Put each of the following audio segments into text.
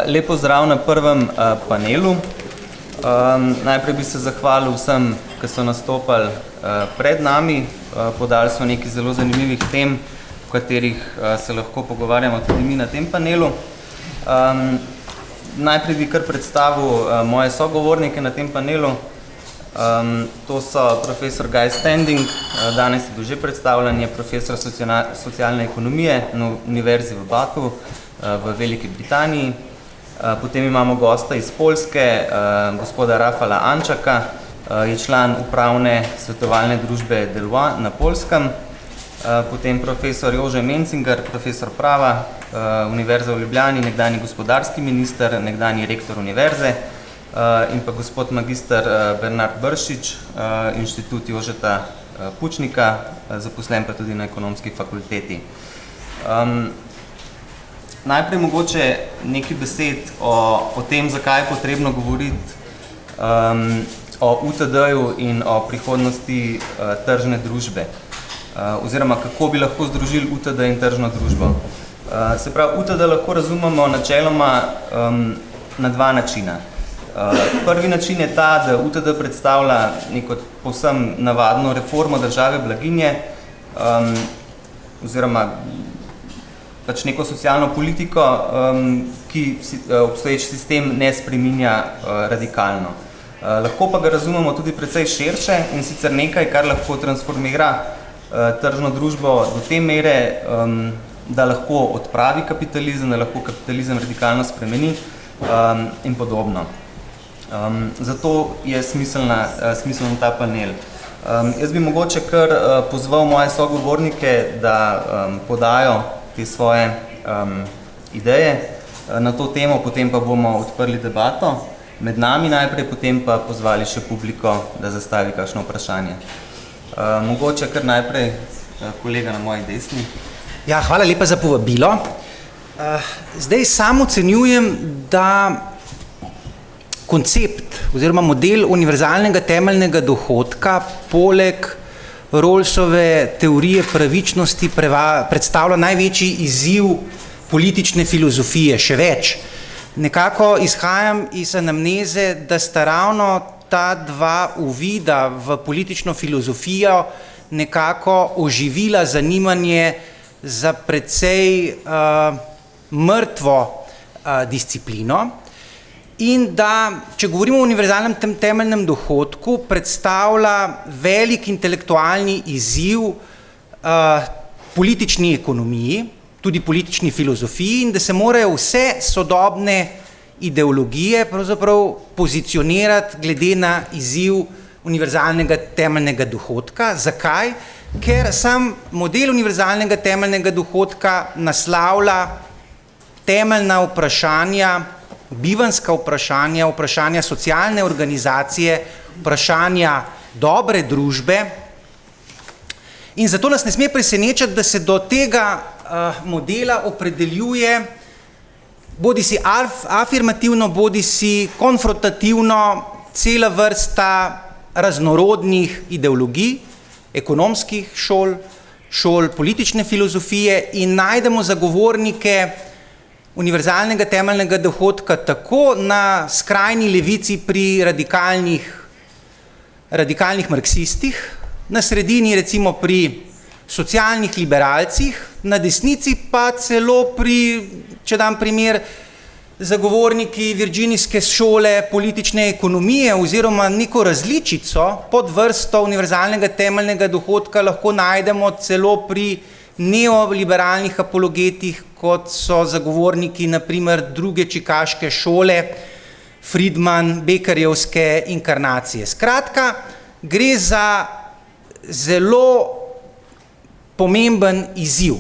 Lep pozdrav na prvem panelu. Najprej bi se zahvalil vsem, ki so nastopali pred nami. Podali so nekaj zelo zanimivih tem, v katerih se lahko pogovarjamo tudi mi na tem panelu. Najprej bi kar predstavil moje sogovornike na tem panelu. To so profesor Guy Standing, danes je bil že predstavljen, je profesor socialne ekonomije na Univerzi v Batu v Veliki Britaniji. Potem imamo gosta iz Poljske, gospoda Rafala Ančaka, je član upravne svetovalne družbe Deloitte na Poljskem. Potem profesor Jože Mencinger, profesor prava, Univerza v Ljubljani, nekdanji gospodarski minister, nekdanji rektor univerze, in pa gospod magister Bernard Bršič, Inštitut Jožeta Pučnika, zaposlen pa tudi na ekonomski fakulteti. Najprej mogoče nekaj besed o tem, zakaj je potrebno govoriti o UTD-ju in o prihodnosti tržne družbe, oziroma kako bi lahko združili UTD in tržno družbo. Se pravi, UTD lahko razumemo načeloma na dva načina. Prvi način je ta, da UTD predstavlja neko povsem navadno reformo države blaginje, oziroma pač neko socialno politiko, ki obstoječ sistem ne spreminja radikalno. Lahko pa ga razumemo tudi precej širše in sicer nekaj, kar lahko transformira tržno družbo do te mere, da lahko odpravi kapitalizem, da lahko kapitalizem radikalno spremeni in podobno. Zato je smiseln ta panel. Jaz bi mogoče kar pozval moje sogovornike, da podajo te svoje ideje na to temo, potem pa bomo odprli debato med nami najprej, potem pa pozvali še publiko, da zastavi kakšno vprašanje. Mogoče kar najprej kolega na moji desni. Ja, hvala lepa za povabilo. Zdaj sam ocenjujem, da koncept oziroma model univerzalnega temeljnega dohodka poleg Rawlsove teorije pravičnosti predstavlja največji izziv politične filozofije, še več. Nekako izhajam iz anamneze, da sta ravno ta dva uvida v politično filozofijo nekako oživila zanimanje za precej mrtvo disciplino. In da, če govorimo o univerzalnem temeljnem dohodku, predstavlja velik intelektualni izziv politični ekonomiji, tudi politični filozofiji, in da se morajo vse sodobne ideologije pravzaprav pozicionirati glede na izziv univerzalnega temeljnega dohodka. Zakaj? Ker sam model univerzalnega temeljnega dohodka naslavlja temeljna vprašanja, bivanjska vprašanja, vprašanja socialne organizacije, vprašanja dobre družbe. In zato nas ne sme presenečati, da se do tega modela opredeljuje bodisi afirmativno, bodisi konfrontativno cela vrsta raznorodnih ideologij, ekonomskih šol, šol politične filozofije, in najdemo zagovornike univerzalnega temeljnega dohodka tako na skrajni levici pri radikalnih marksistih, na sredini recimo pri socialnih liberalcih, na desnici pa celo pri, če dam primer, zagovorniki virginijske šole politične ekonomije oziroma neko različico pod vrsto univerzalnega temeljnega dohodka lahko najdemo celo pri neoliberalnih apologetih, kot so zagovorniki naprimer druge čikaške šole, Friedman, Beckerjevske inkarnacije. Skratka, gre za zelo pomemben izziv.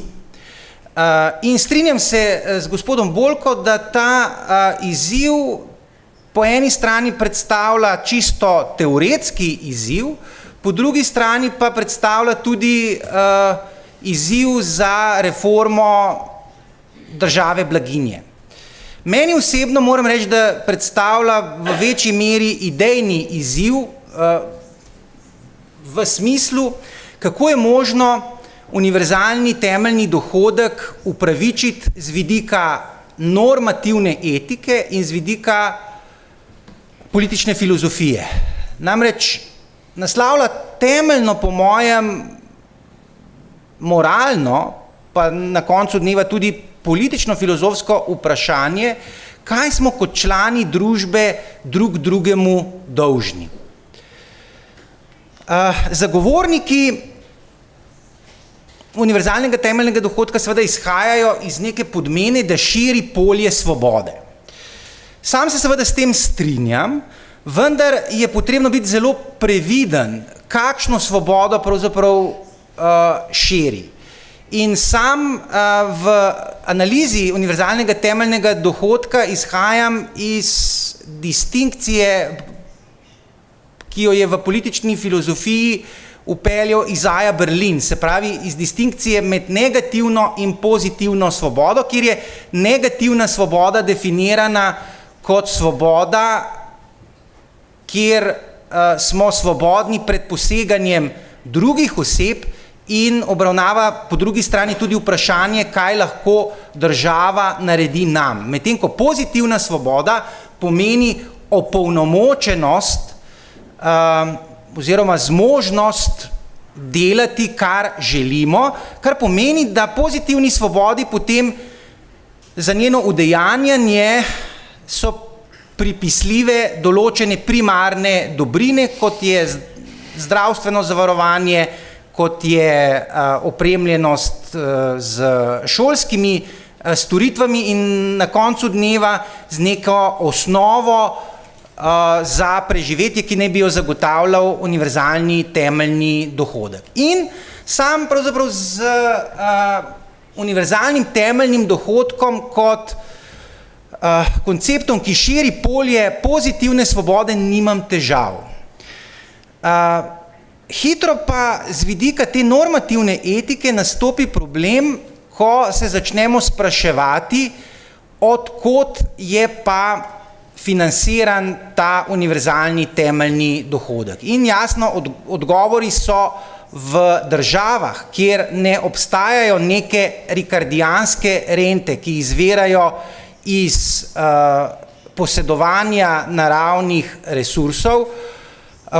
In strinjam se z gospodom Bolko, da ta izziv po eni strani predstavlja čisto teoretski izziv, po drugi strani pa predstavlja tudi izziv za reformo države blaginje. Meni osebno moram reči, da predstavlja v večji meri idejni izziv v smislu, kako je možno univerzalni temeljni dohodek upravičiti z vidika normativne etike in z vidika politične filozofije. Namreč naslavlja temeljno, po mojem, moralno, pa na koncu dneva tudi politično-filozofsko vprašanje, kaj smo kot člani družbe drug drugemu dolžni. Zagovorniki univerzalnega temeljnega dohodka seveda izhajajo iz neke podmene, da širi polje svobode. Sam se seveda s tem strinjam, vendar je potrebno biti zelo previden, kakšno svobodo pravzaprav širi. In sam v analizi univerzalnega temeljnega dohodka izhajam iz distinkcije, ki jo je v politični filozofiji vpeljal Isaiah Berlin, se pravi iz distinkcije med negativno in pozitivno svobodo, kjer je negativna svoboda definirana kot svoboda, kjer smo svobodni pred poseganjem drugih oseb in obravnava po drugi strani tudi vprašanje, kaj lahko država naredi nam. Medtem ko pozitivna svoboda pomeni opolnomočenost oziroma zmožnost delati, kar želimo, kar pomeni, da pozitivni svobodi potem za njeno udejanjanje so pripisljive določene primarne dobrine, kot je zdravstveno zavarovanje, kot je opremljenost z šolskimi storitvami in na koncu dneva z neko osnovo za preživetje, ki naj bi jo zagotavljal univerzalni temeljni dohodek. In sam pravzaprav z univerzalnim temeljnim dohodkom kot konceptom, ki širi polje pozitivne svobode, nimam težav. Hitro pa z vidika te normativne etike nastopi problem, ko se začnemo spraševati, od kod je pa financiran ta univerzalni temeljni dohodek. In jasno, odgovori so v državah, kjer ne obstajajo neke rikardijanske rente, ki izvirajo iz posedovanja naravnih resursov,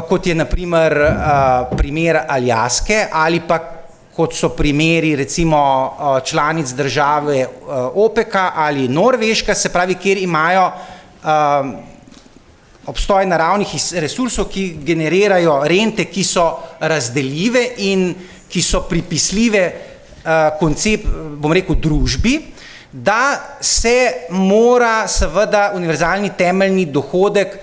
kot je na primer primer Aljaske ali pa kot so primeri recimo članic države OPEC-a ali Norveška, se pravi, kjer imajo obstoj naravnih resursov, ki generirajo rente, ki so razdeljive in ki so pripisljive koncept, bom rekel, družbi, da se mora seveda univerzalni temeljni dohodek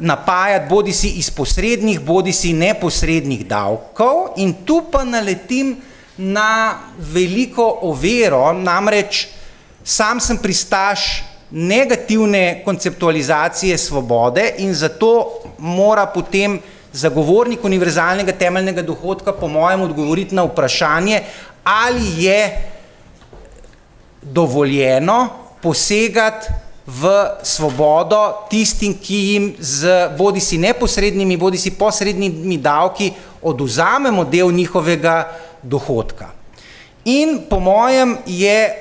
napajati bodisi iz posrednih, bodisi neposrednih davkov, in tu pa naletim na veliko oviro, namreč sam sem pristaš negativne konceptualizacije svobode in zato mora potem zagovornik univerzalnega temeljnega dohodka po mojem odgovoriti na vprašanje, ali je dovoljeno posegati v svobodo tistim, ki jim z bodisi neposrednimi, bodisi posrednimi davki odvzamemo del njihovega dohodka. In po mojem je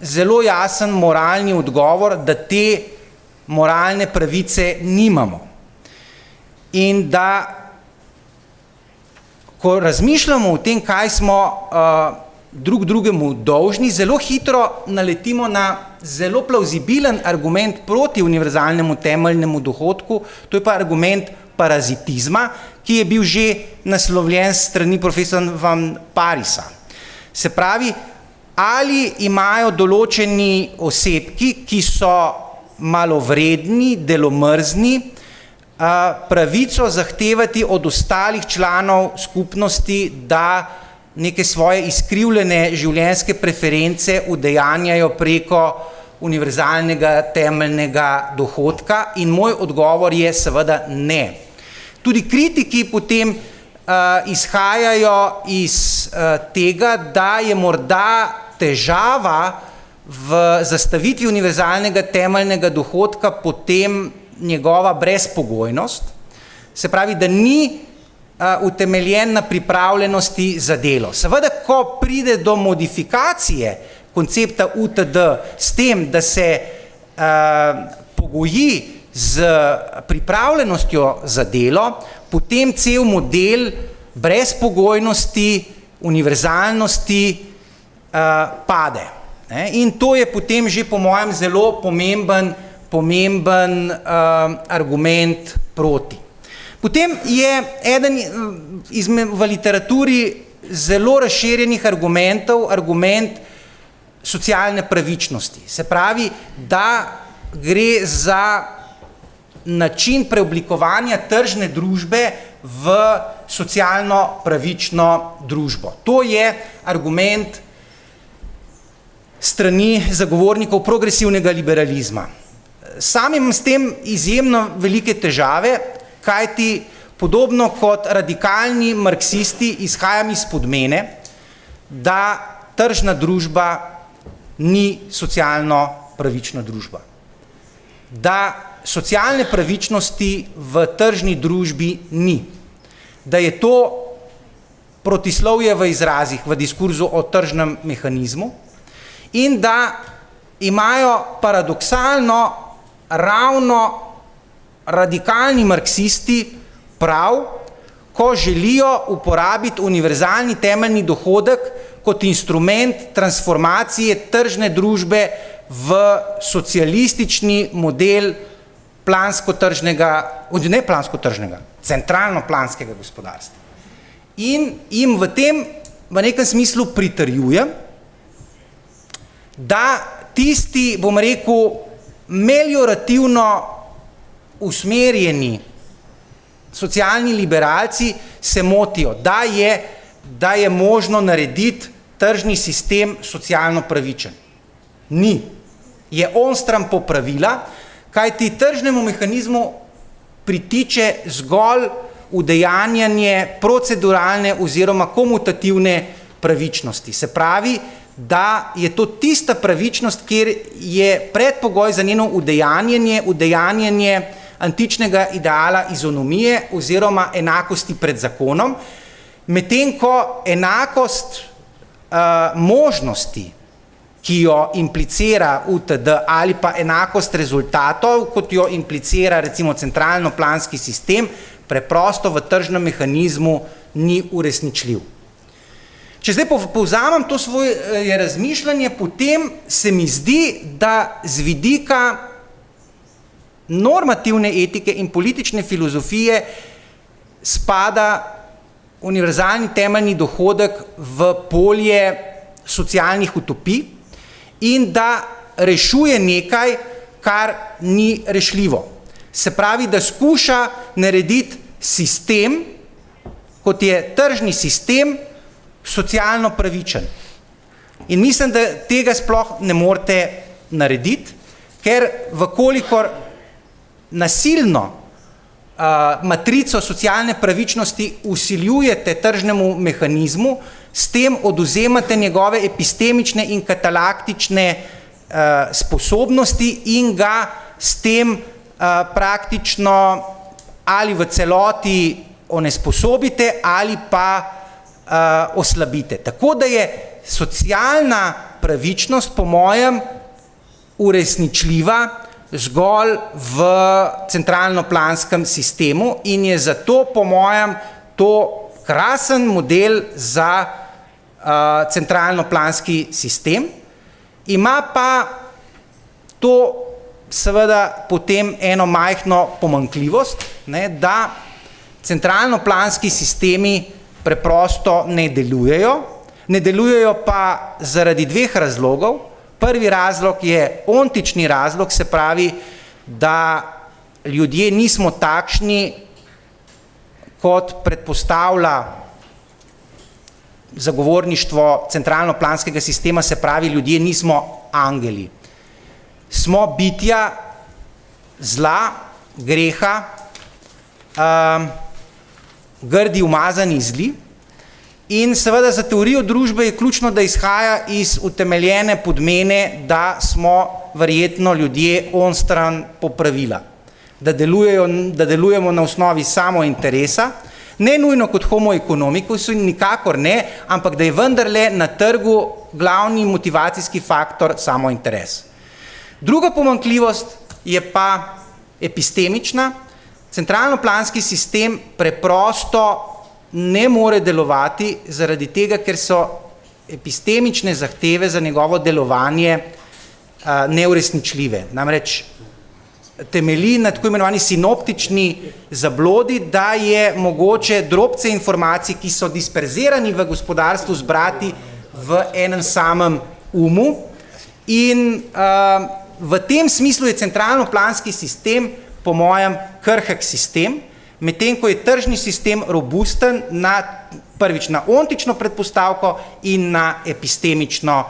zelo jasen moralni odgovor, da te moralne pravice nimamo. In da, ko razmišljamo o tem, kaj smo drug drugemu dolžni, zelo hitro naletimo na zelo plauzibilen argument proti univerzalnemu temeljnemu dohodku, to je pa argument parazitizma, ki je bil že naslovljen s strani profesora Van Parisa. Se pravi, ali imajo določeni osebki, ki so malovredni, delomrzni, pravico zahtevati od ostalih članov skupnosti, da neke svoje izkrivljene življenjske preference udejanjajo preko univerzalnega temeljnega dohodka, in moj odgovor je seveda ne. Tudi kritiki potem izhajajo iz tega, da je morda težava v zastavitvi univerzalnega temeljnega dohodka potem njegova brezpogojnost, se pravi, da ni utemeljen na pripravljenosti za delo. Seveda, ko pride do modifikacije koncepta UTD s tem, da se pogoji z pripravljenostjo za delo, potem cel model brezpogojnosti, univerzalnosti pade. In to je potem že po mojem zelo pomemben argument proti. Potem je eden v literaturi zelo razširjenih argumentov, argument socialne pravičnosti. Se pravi, da gre za način preoblikovanja tržne družbe v socialno pravično družbo. To je argument strani zagovornikov progresivnega liberalizma. Sam imam s tem izjemno velike težave, kajti podobno kot radikalni marksisti izhajam iz podmene, da tržna družba ni socialno pravična družba. Da socialne pravičnosti v tržni družbi ni. Da je to protislovje v izrazih, v diskurzu o tržnem mehanizmu in da imajo paradoksalno ravno radikalni marksisti prav, ko želijo uporabiti univerzalni temeljni dohodek kot instrument transformacije tržne družbe v socialistični model centralno-planskega gospodarstva. In jim v tem v nekem smislu pritrjujem, da tisti, bom rekel, meliorativno usmerjeni socialni liberalci se motijo, da je možno narediti tržni sistem socialno pravičen. Ni. Je onstran popravila, kajti tržnemu mehanizmu pritiče zgolj udejanjanje proceduralne oziroma komutativne pravičnosti. Se pravi, da je to tista pravičnost, kjer je predpogoj za njeno udejanjanje antičnega ideala izonomije oziroma enakosti pred zakonom, medtem ko enakost možnosti, ki jo implicira UTD, ali pa enakost rezultatov, kot jo implicira recimo centralno-planski sistem, preprosto v tržnem mehanizmu ni uresničljiv. Če zdaj povzamem to svoje razmišljanje, potem se mi zdi, da z vidika normativne etike in politične filozofije spada univerzalni temeljni dohodek v polje socialnih utopij in da rešuje nekaj, kar ni rešljivo. Se pravi, da skuša narediti sistem, kot je tržni sistem, socialno pravičen. In mislim, da tega sploh ne morete narediti, ker vkolikor nasilno matrico socialne pravičnosti vsiljujete tržnemu mehanizmu, s tem odvzemate njegove epistemične in katalaktične sposobnosti in ga s tem praktično ali v celoti onesposobite ali pa oslabite. Tako da je socialna pravičnost po mojem uresničljiva zgolj v centralno-planskem sistemu in je zato po mojem to krasen model za centralno-planski sistem. Ima pa to seveda potem eno majhno pomanjkljivost, da centralno-planski sistemi preprosto ne delujejo. Ne delujejo pa zaradi dveh razlogov. Prvi razlog je ontični razlog, se pravi, da ljudje nismo takšni, kot predpostavlja zagovorništvo centralno-planskega sistema, se pravi, ljudje nismo angeli. Smo bitja zla, greha, grdi, umazani zli in seveda za teorijo družbe je ključno, da izhaja iz utemeljene podmene, da smo verjetno ljudje onstran popravila, da delujemo na osnovi samointeresa, ne nujno kot homo economicus, nikakor ne, ampak da je vendarle na trgu glavni motivacijski faktor samo interes. Druga pomanjkljivost je pa epistemična. Centralno-planski sistem preprosto ne more delovati zaradi tega, ker so epistemične zahteve za njegovo delovanje neuresničljive. Namreč temelji na tako imenovani sinoptični zablodi, da je mogoče drobce informacij, ki so disperzirani v gospodarstvu, zbrati v enem samem umu in v tem smislu je centralno-planski sistem po mojem krhek sistem, medtem ko je tržni sistem robusten prvič na ontično predpostavko in na epistemično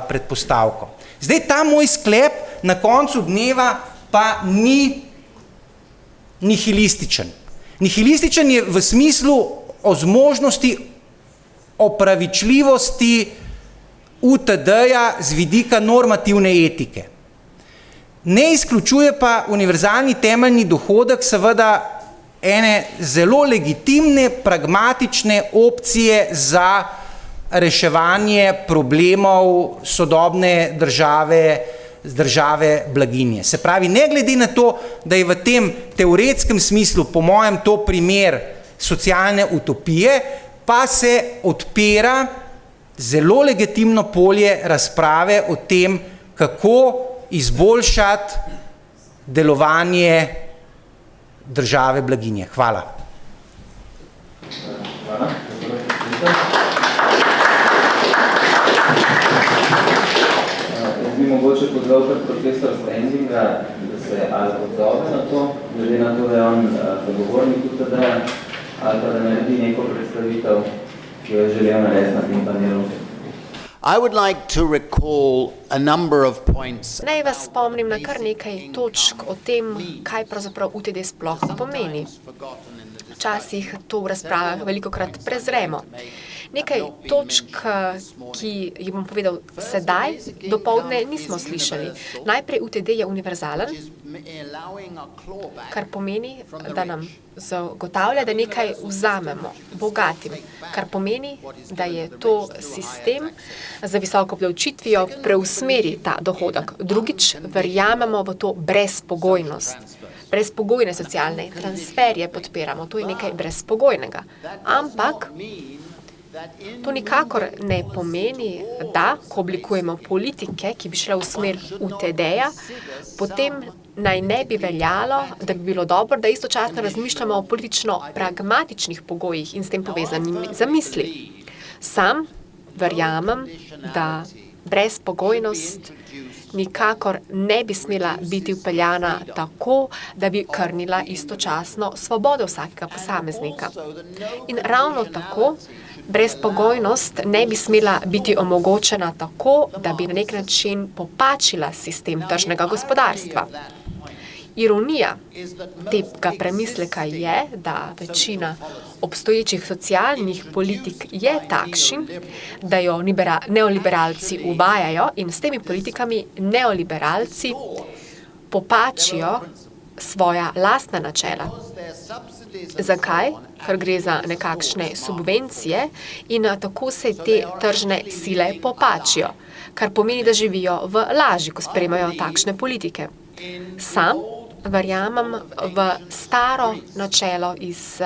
predpostavko. Zdaj ta moj sklep na koncu dneva pa ni nihilističen. Nihilističen je v smislu o zmožnosti opravičljivosti UTD-ja z vidika normativne etike. Ne izključuje pa univerzalni temeljni dohodek seveda ene zelo legitimne, pragmatične opcije za reševanje problemov sodobne države blaginje. Se pravi, ne glede na to, da je v tem teoretskem smislu, po mojem, to primer socialne utopije, pa se odpira zelo legitimno polje razprave o tem, kako izboljšati delovanje države blaginje. Hvala. Hvala. Jaz bi mogoče pozval profesor Standinga, da se ali odzove na to, glede na to, da je on zagovornik UTD-ja, ali pa da naredi neko predstavitev, ki jo je želel narediti na tem panelu. I would like to recall a number of points. Naj vas spomnim na kar nekaj točk o tem, kaj pravzaprav UTD sploh pomeni. Včasih to v razpravah velikokrat prezremo. Nekaj točk, ki jih bom povedal sedaj, dopoldne nismo slišali. Najprej UTD je univerzalen, kar pomeni, da nam zagotavlja, da nekaj vzamemo bogatim, kar pomeni, da je to sistem za visoko obdavčitvijo preusmeri ta dohodek. Drugič, verjamemo v to brezpogojnost. Brezpogojne socialne transferje podpiramo, to je nekaj brezpogojnega. Ampak to nikakor ne pomeni, da, ko oblikujemo politike, ki bi šle v smer UTD-ja, potem naj ne bi veljalo, da bi bilo dobro, da istočasno razmišljamo o politično pragmatičnih pogojih in s tem povezanimi zamisli. Sam verjamem, da brezpogojnost nikakor ne bi smela biti vpeljana tako, da bi krnila istočasno svobodo vsakega posameznika. In ravno tako, brezpogojnost ne bi smela biti omogočena tako, da bi na nek način popačila sistem tržnega gospodarstva. Ironija tega premisleka je, da večina obstoječih socialnih politik je takšen, da jo neoliberalci uvajajo in s temi politikami neoliberalci popačijo svoja lastna načela. Zakaj? Ker gre za nekakšne subvencije in tako se te tržne sile popačijo, kar pomeni, da živijo v laži, ko sprejemajo takšne politike. Sam verjamem v staro načelo iz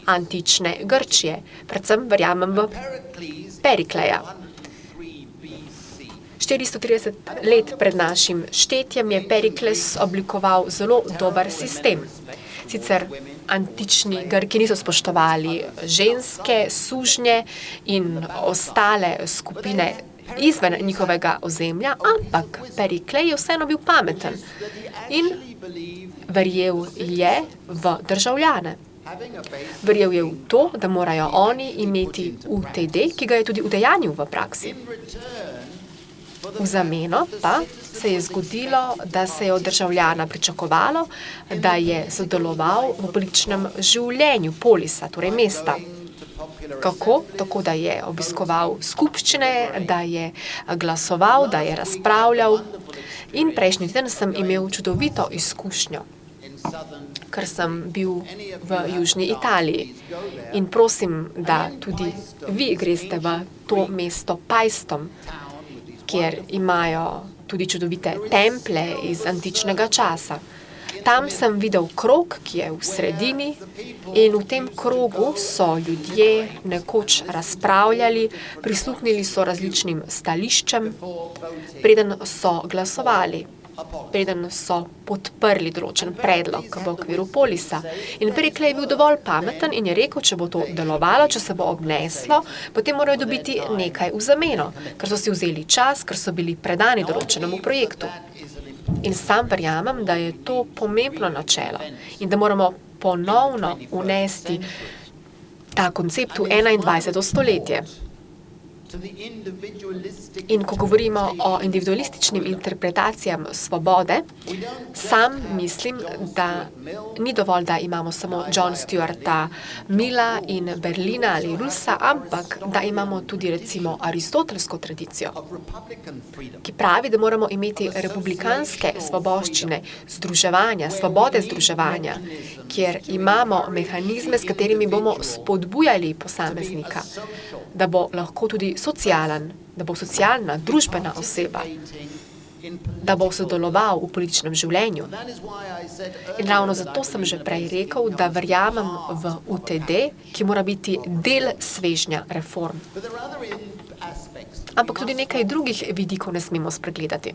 antične Grčije. Predvsem verjamem v Perikleja. 430 let pred našim štetjem je Perikles oblikoval zelo dober sistem. Sicer antični Grki niso spoštovali ženske, sužnje in ostale skupine izven njihovega ozemlja, ampak Periklej je vseeno bil pameten in verjel je v državljane. Verjel je v to, da morajo oni imeti UTD, ki ga je tudi udejanil v praksi. V zameno pa se je zgodilo, da se je od državljana pričakovalo, da je sodeloval v političnem življenju polisa, torej mesta. Kako? Tako, da je obiskoval skupščine, da je glasoval, da je razpravljal. In prejšnji teden sem imel čudovito izkušnjo. ker sem bil v Južni Italiji. In prosim, da tudi vi greste v to mesto Paestum, kjer imajo tudi čudovite templje iz antičnega časa. Tam sem videl krog, ki je v sredini, in v tem krogu so ljudje nekoč razpravljali, prisluhnili so različnim stališčem, preden so glasovali, preden so podprli določen predlog v okviru polisa. In Perikle je bil dovolj pameten in je rekel, če bo to delovalo, če se bo obneslo, potem morajo dobiti nekaj v zameno, ker so si vzeli čas, ker so bili predani določenemu projektu. In sam verjamem, da je to pomembno načelo in da moramo ponovno unesti ta koncept v 21. stoletje. In ko govorimo o individualističnim interpretacijam svobode, sam mislim, da ni dovolj, da imamo samo John Stuarta Milla in Berlina ali Russa, ampak da imamo tudi recimo aristotelsko tradicijo, ki pravi, da moramo imeti republikanske svoboščine, združevanja, svobode združevanja, kjer imamo mehanizme, s katerimi bomo spodbujali posameznika, da bo lahko tudi socialen, da bo socialna, družbena oseba, da bo sodeloval v političnem življenju. In ravno zato sem že prej rekel, da verjamem v UTD, ki mora biti del svežnja reform. Ampak tudi nekaj drugih vidikov ne smemo spregledati.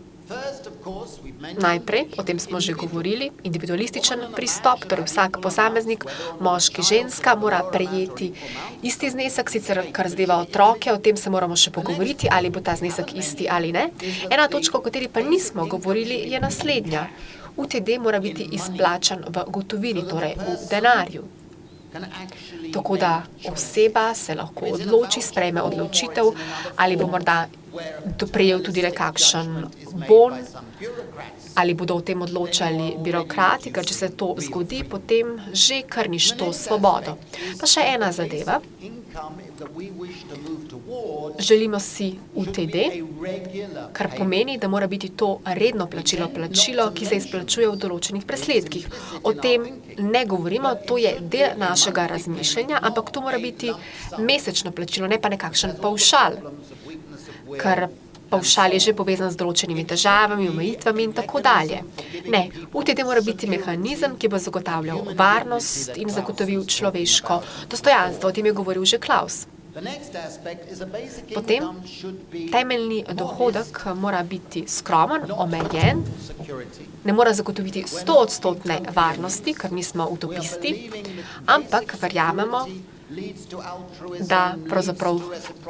Najprej, o tem smo že govorili, individualističen pristop, torej vsak posameznik, moški, ženska, mora prejeti isti znesek, sicer kar zadeva otroke, o tem se moramo še pogovoriti, ali bo ta znesek isti ali ne. Ena točka, o kateri pa nismo govorili, je naslednja. UTD mora biti izplačan v gotovini, torej v denarju. Tako da oseba se lahko odloči, sprejme odločitev, ali bo morda prejel tudi nekakšen bon, ali bodo o tem odločali birokrati, ker če se to zgodi, potem že krniš to svobodo. Pa še ena zadeva. Želimo si UTD, kar pomeni, da mora biti to redno plačilo, ki se izplačuje v določenih presledkih. O tem ne govorimo, to je del našega razmišljanja, ampak to mora biti mesečno plačilo, ne pa nekakšen pavšal, ker pavšal je že povezan z določenimi težavami, omejitvami in tako dalje. Ne, UTD mora biti mehanizem, ki bo zagotavljal varnost in zagotovil človeško dostojanstvo. O tem je govoril že Klaus. Potem, temeljni dohodek mora biti skromen, omejen, ne mora zagotoviti 100% varnosti, ker nismo utopisti, ampak verjamemo, da pravzaprav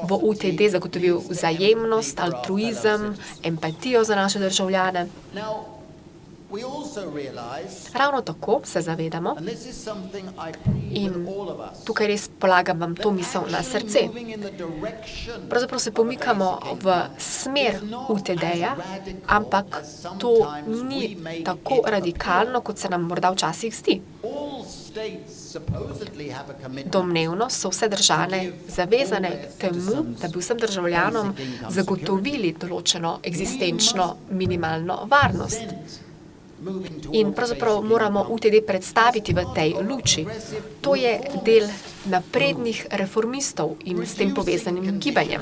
bo UTD zagotovil vzajemnost, altruizem, empatijo za naše državljane. Ravno tako se zavedamo, in tukaj res polagam vam to misel na srce. Pravzaprav se pomikamo v smer UTD-ja, ampak to ni tako radikalno, kot se nam morda včasih zdi. Domnevno so vse države zavezane temu, da bi vsem državljanom zagotovili določeno eksistenčno minimalno varnost. In pravzaprav moramo UTD predstaviti v tej luči. To je del naprednih reformistov in s tem povezanim gibanjem.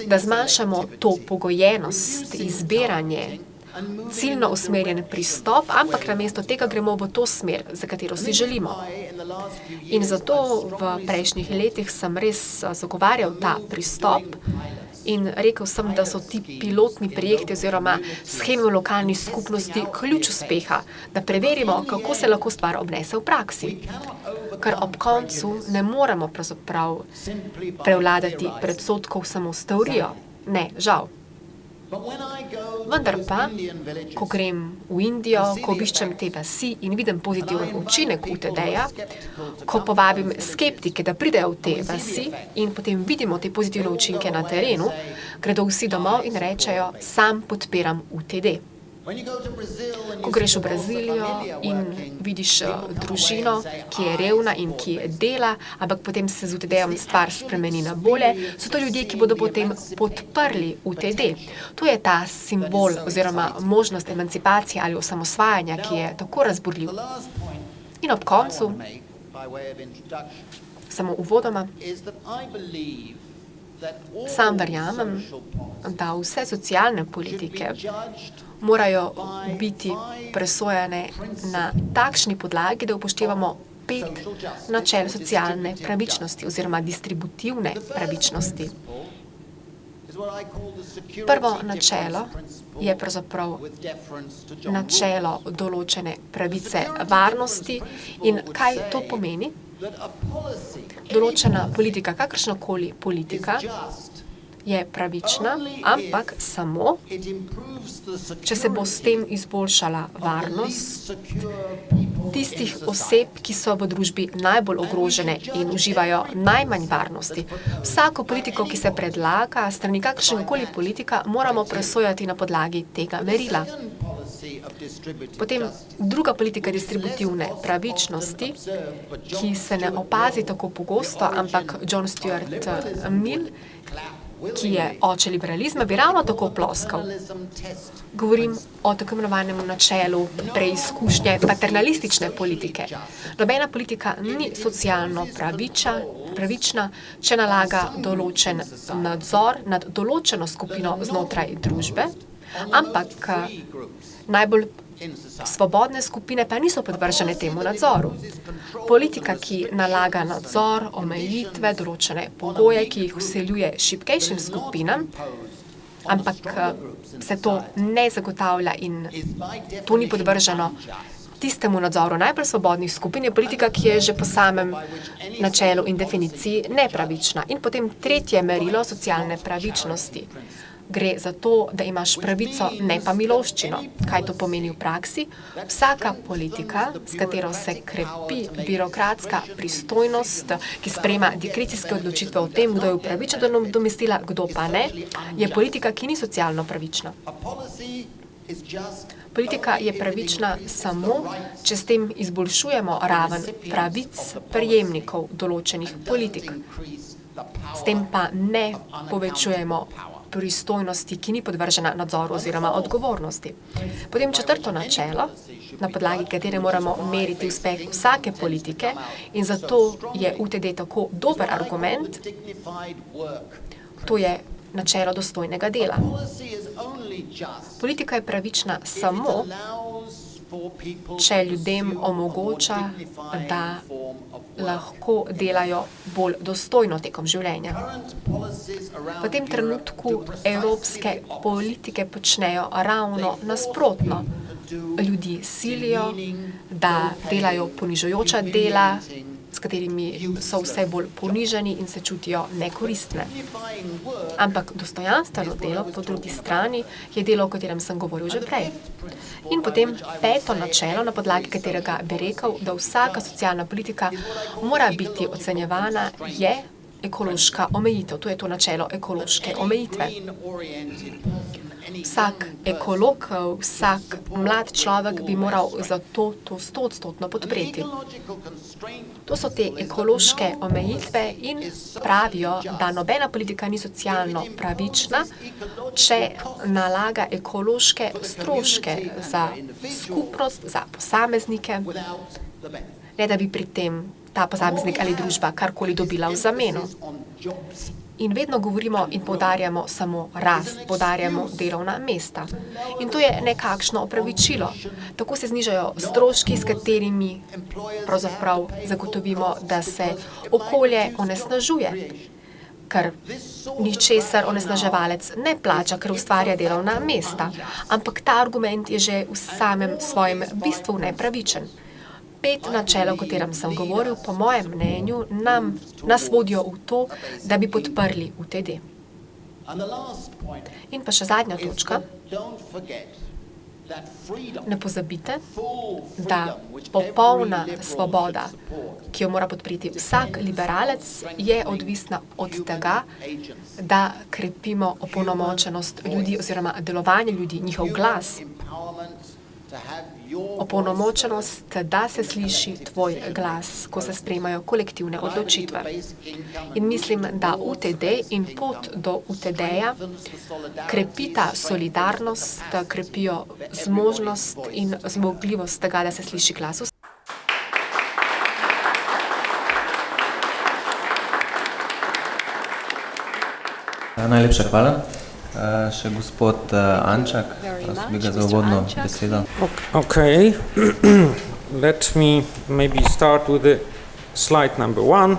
Da zmanjšamo to pogojenost, izbiranje, ciljno usmerjen pristop, ampak namesto tega gremo v to smer, za katero si želimo. In zato v prejšnjih letih sem res zagovarjal ta pristop in rekel sem, da so ti pilotni projekti oziroma sheme v lokalni skupnosti ključ uspeha, da preverimo, kako se lahko stvar obnese v praksi. Ker ob koncu ne moremo pravzaprav prevladati predsodkov samo s teorijo. Ne, žal. Vendar pa, ko grem v Indijo, ko obiščem te vasi in vidim pozitiven učinek UTD-ja, ko povabim skeptike, da pridejo v te vasi in potem vidimo te pozitivne učinke na terenu, gredo vsi domov in rečejo, sam podpiram UTD. Ko greš v Brazilijo in vidiš družino, ki je revna in ki dela, ampak potem se z UTD-jem stvar spremeni na bolje, so to ljudje, ki bodo potem podprli UTD. To je ta simbol oziroma možnost emancipacije ali osamosvajanja, ki je tako razburljiv. In ob koncu, samo uvodoma, sam verjamem, da vse socialne politike morajo biti presojane na takšni podlagi, da upoštevamo 5 načel socialne pravičnosti oziroma distributivne pravičnosti. Prvo načelo je pravzaprav načelo določene pravice varnosti in kaj to pomeni? Določena politika, kakršnakoli politika, je pravična, ampak samo, če se bo s tem izboljšala varnost tistih oseb, ki so v družbi najbolj ogrožene in uživajo najmanj varnosti. Vsako politiko, ki se predlaga strani kakršnegakoli politika, moramo presojati na podlagi tega merila. Potem druga politika distributivne pravičnosti, ki se ne opazi tako pogosto, ampak John Stuart Mill, ki je oče liberalizma, bi ravno tako ploskal. Govorim o tako imenovanem načelu preizkušnje paternalistične politike. Nobena politika ni socialno pravična, če nalaga določen nadzor nad določeno skupino znotraj družbe, ampak najbolj svobodne skupine pa niso podvržene temu nadzoru. Politika, ki nalaga nadzor, omejitve, določene pogoje, ki jih vseljuje šibkejšim skupinam, ampak se to ne zagotavlja in to ni podvrženo tistemu nadzoru najbolj svobodnih skupin, je politika, ki je že po samem načelu in definiciji nepravična. In potem tretje merilo socialne pravičnosti. Gre za to, da imaš pravico, ne pa miloščino. Kaj to pomeni v praksi? Vsaka politika, s katero se krepi birokratska pristojnost, ki sprejema diskrecijske odločitve o tem, kdo je upravičen do nadomestila, kdo pa ne, je politika, ki ni socialno pravična. Politika je pravična samo, če s tem izboljšujemo raven pravic prejemnikov določenih politik. S tem pa ne povečujemo pristojnosti, ki ni podvržena nadzoru oziroma odgovornosti. Potem četrto načelo, na podlagi katere moramo meriti uspeh vsake politike in zato je UTD tako dober argument, to je načelo dostojnega dela. Politika je pravična samo, če ljudem omogoča, da lahko delajo bolj dostojno tekom življenja. V tem trenutku evropske politike počnejo ravno nasprotno. Ljudi silijo, da delajo ponižujoča dela, s katerimi so vse bolj ponižani in se čutijo nekoristne. Ampak dostojanstveno delo, po drugi strani, je delo, o katerem sem govoril že prej. In potem peto načelo, na podlagi katerega bi rekel, da vsaka socialna politika mora biti ocenjevana, je ekološka omejitev. To je to načelo ekološke omejitve. Vsak ekolog, vsak mlad človek bi moral zato to 100% podpreti. To so te ekološke omejitve in pravijo, da nobena politika ni socialno pravična, če nalaga ekološke stroške za skupnost, za posameznike, ne da bi pri tem ta posameznik ali družba karkoli dobila v zameno. In vedno govorimo in poudarjamo samo rast, poudarjamo delovna mesta. In to je nekakšno opravičilo. Tako se znižajo stroški, s katerimi pravzaprav zagotovimo, da se okolje onesnažuje. Ker ničesar onesnaževalec ne plača, ker ustvarja delovna mesta. Ampak ta argument je že v samem svojem bistvu nepravičen. 5 načel, o katerem sem govoril, po mojem mnenju, nas vodijo v to, da bi podprli UTD. In pa še zadnja točka. Ne pozabite, da popolna svoboda, ki jo mora podpreti vsak liberalec, je odvisna od tega, da krepimo opolnomočenost ljudi oziroma delovanje ljudi, njihov glas. Opolnomočenost, da se sliši tvoj glas, ko se sprejemajo kolektivne odločitve. In mislim, da UTD in pot do UTD-ja krepita solidarnost, krepijo zmožnost in zmogljivost tega, da se sliši glas. Najlepša hvala. Še gospod Ančak, prosim bi ga za uvodno besedo. Okay, let me maybe start with the slide number 1.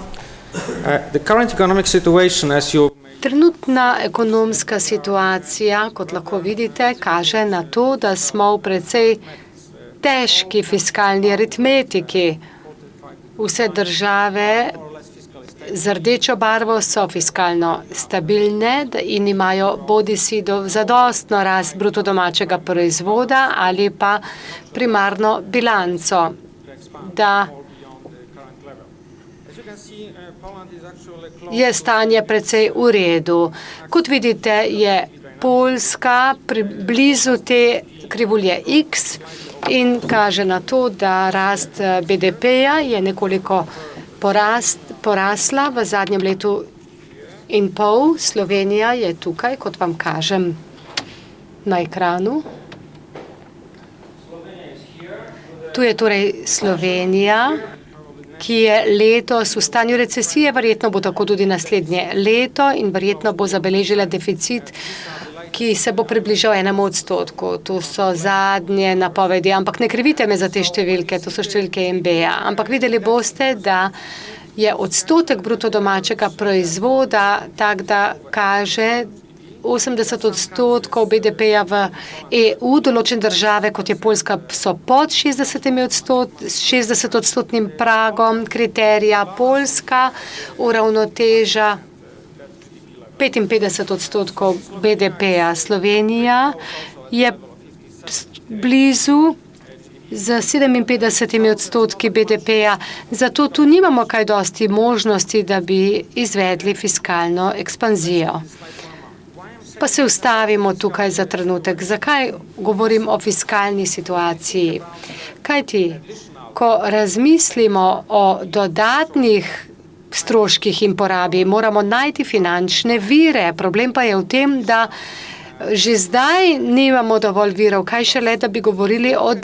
The current economic situation, as you... Trenutna ekonomska situacija, kot lahko vidite, kaže na to, da smo v precej težki fiskalni aritmetiki. Vse države z rdečo barvo so fiskalno stabilne in imajo bodisi zadostno rast bruto domačega proizvoda ali pa primarno bilanco, da je stanje precej v redu. Kot vidite, je Poljska blizu te krivulje X in kaže na to, da rast BDP-ja je nekoliko porasla v zadnjem letu in pol. Slovenija je tukaj, kot vam kažem na ekranu. Tu je torej Slovenija, ki je letos v stanju recesije, verjetno bo tako tudi naslednje leto in verjetno bo zabeležila deficit, ki se bo približal 1%. To so zadnje napovedi, ampak ne krivite me za te številke, to so številke MBA. Ampak videli boste, da je odstotek bruto domačega proizvoda tak, da kaže 80% BDP-ja v EU, določene države, kot je Poljska, so pod 60% pragom kriterija. Poljska uravnoteža 55% BDP-ja. Slovenija je blizu z 57% BDP-ja, zato tu nimamo kaj dosti možnosti, da bi izvedli fiskalno ekspanzijo. Pa se ustavimo tukaj za trenutek. Zakaj govorim o fiskalni situaciji? Kajti, ko razmislimo o dodatnih stroških in porabi, moramo najti finančne vire. Problem pa je v tem, da že zdaj nimamo dovolj virov, kaj šele, da bi govorili o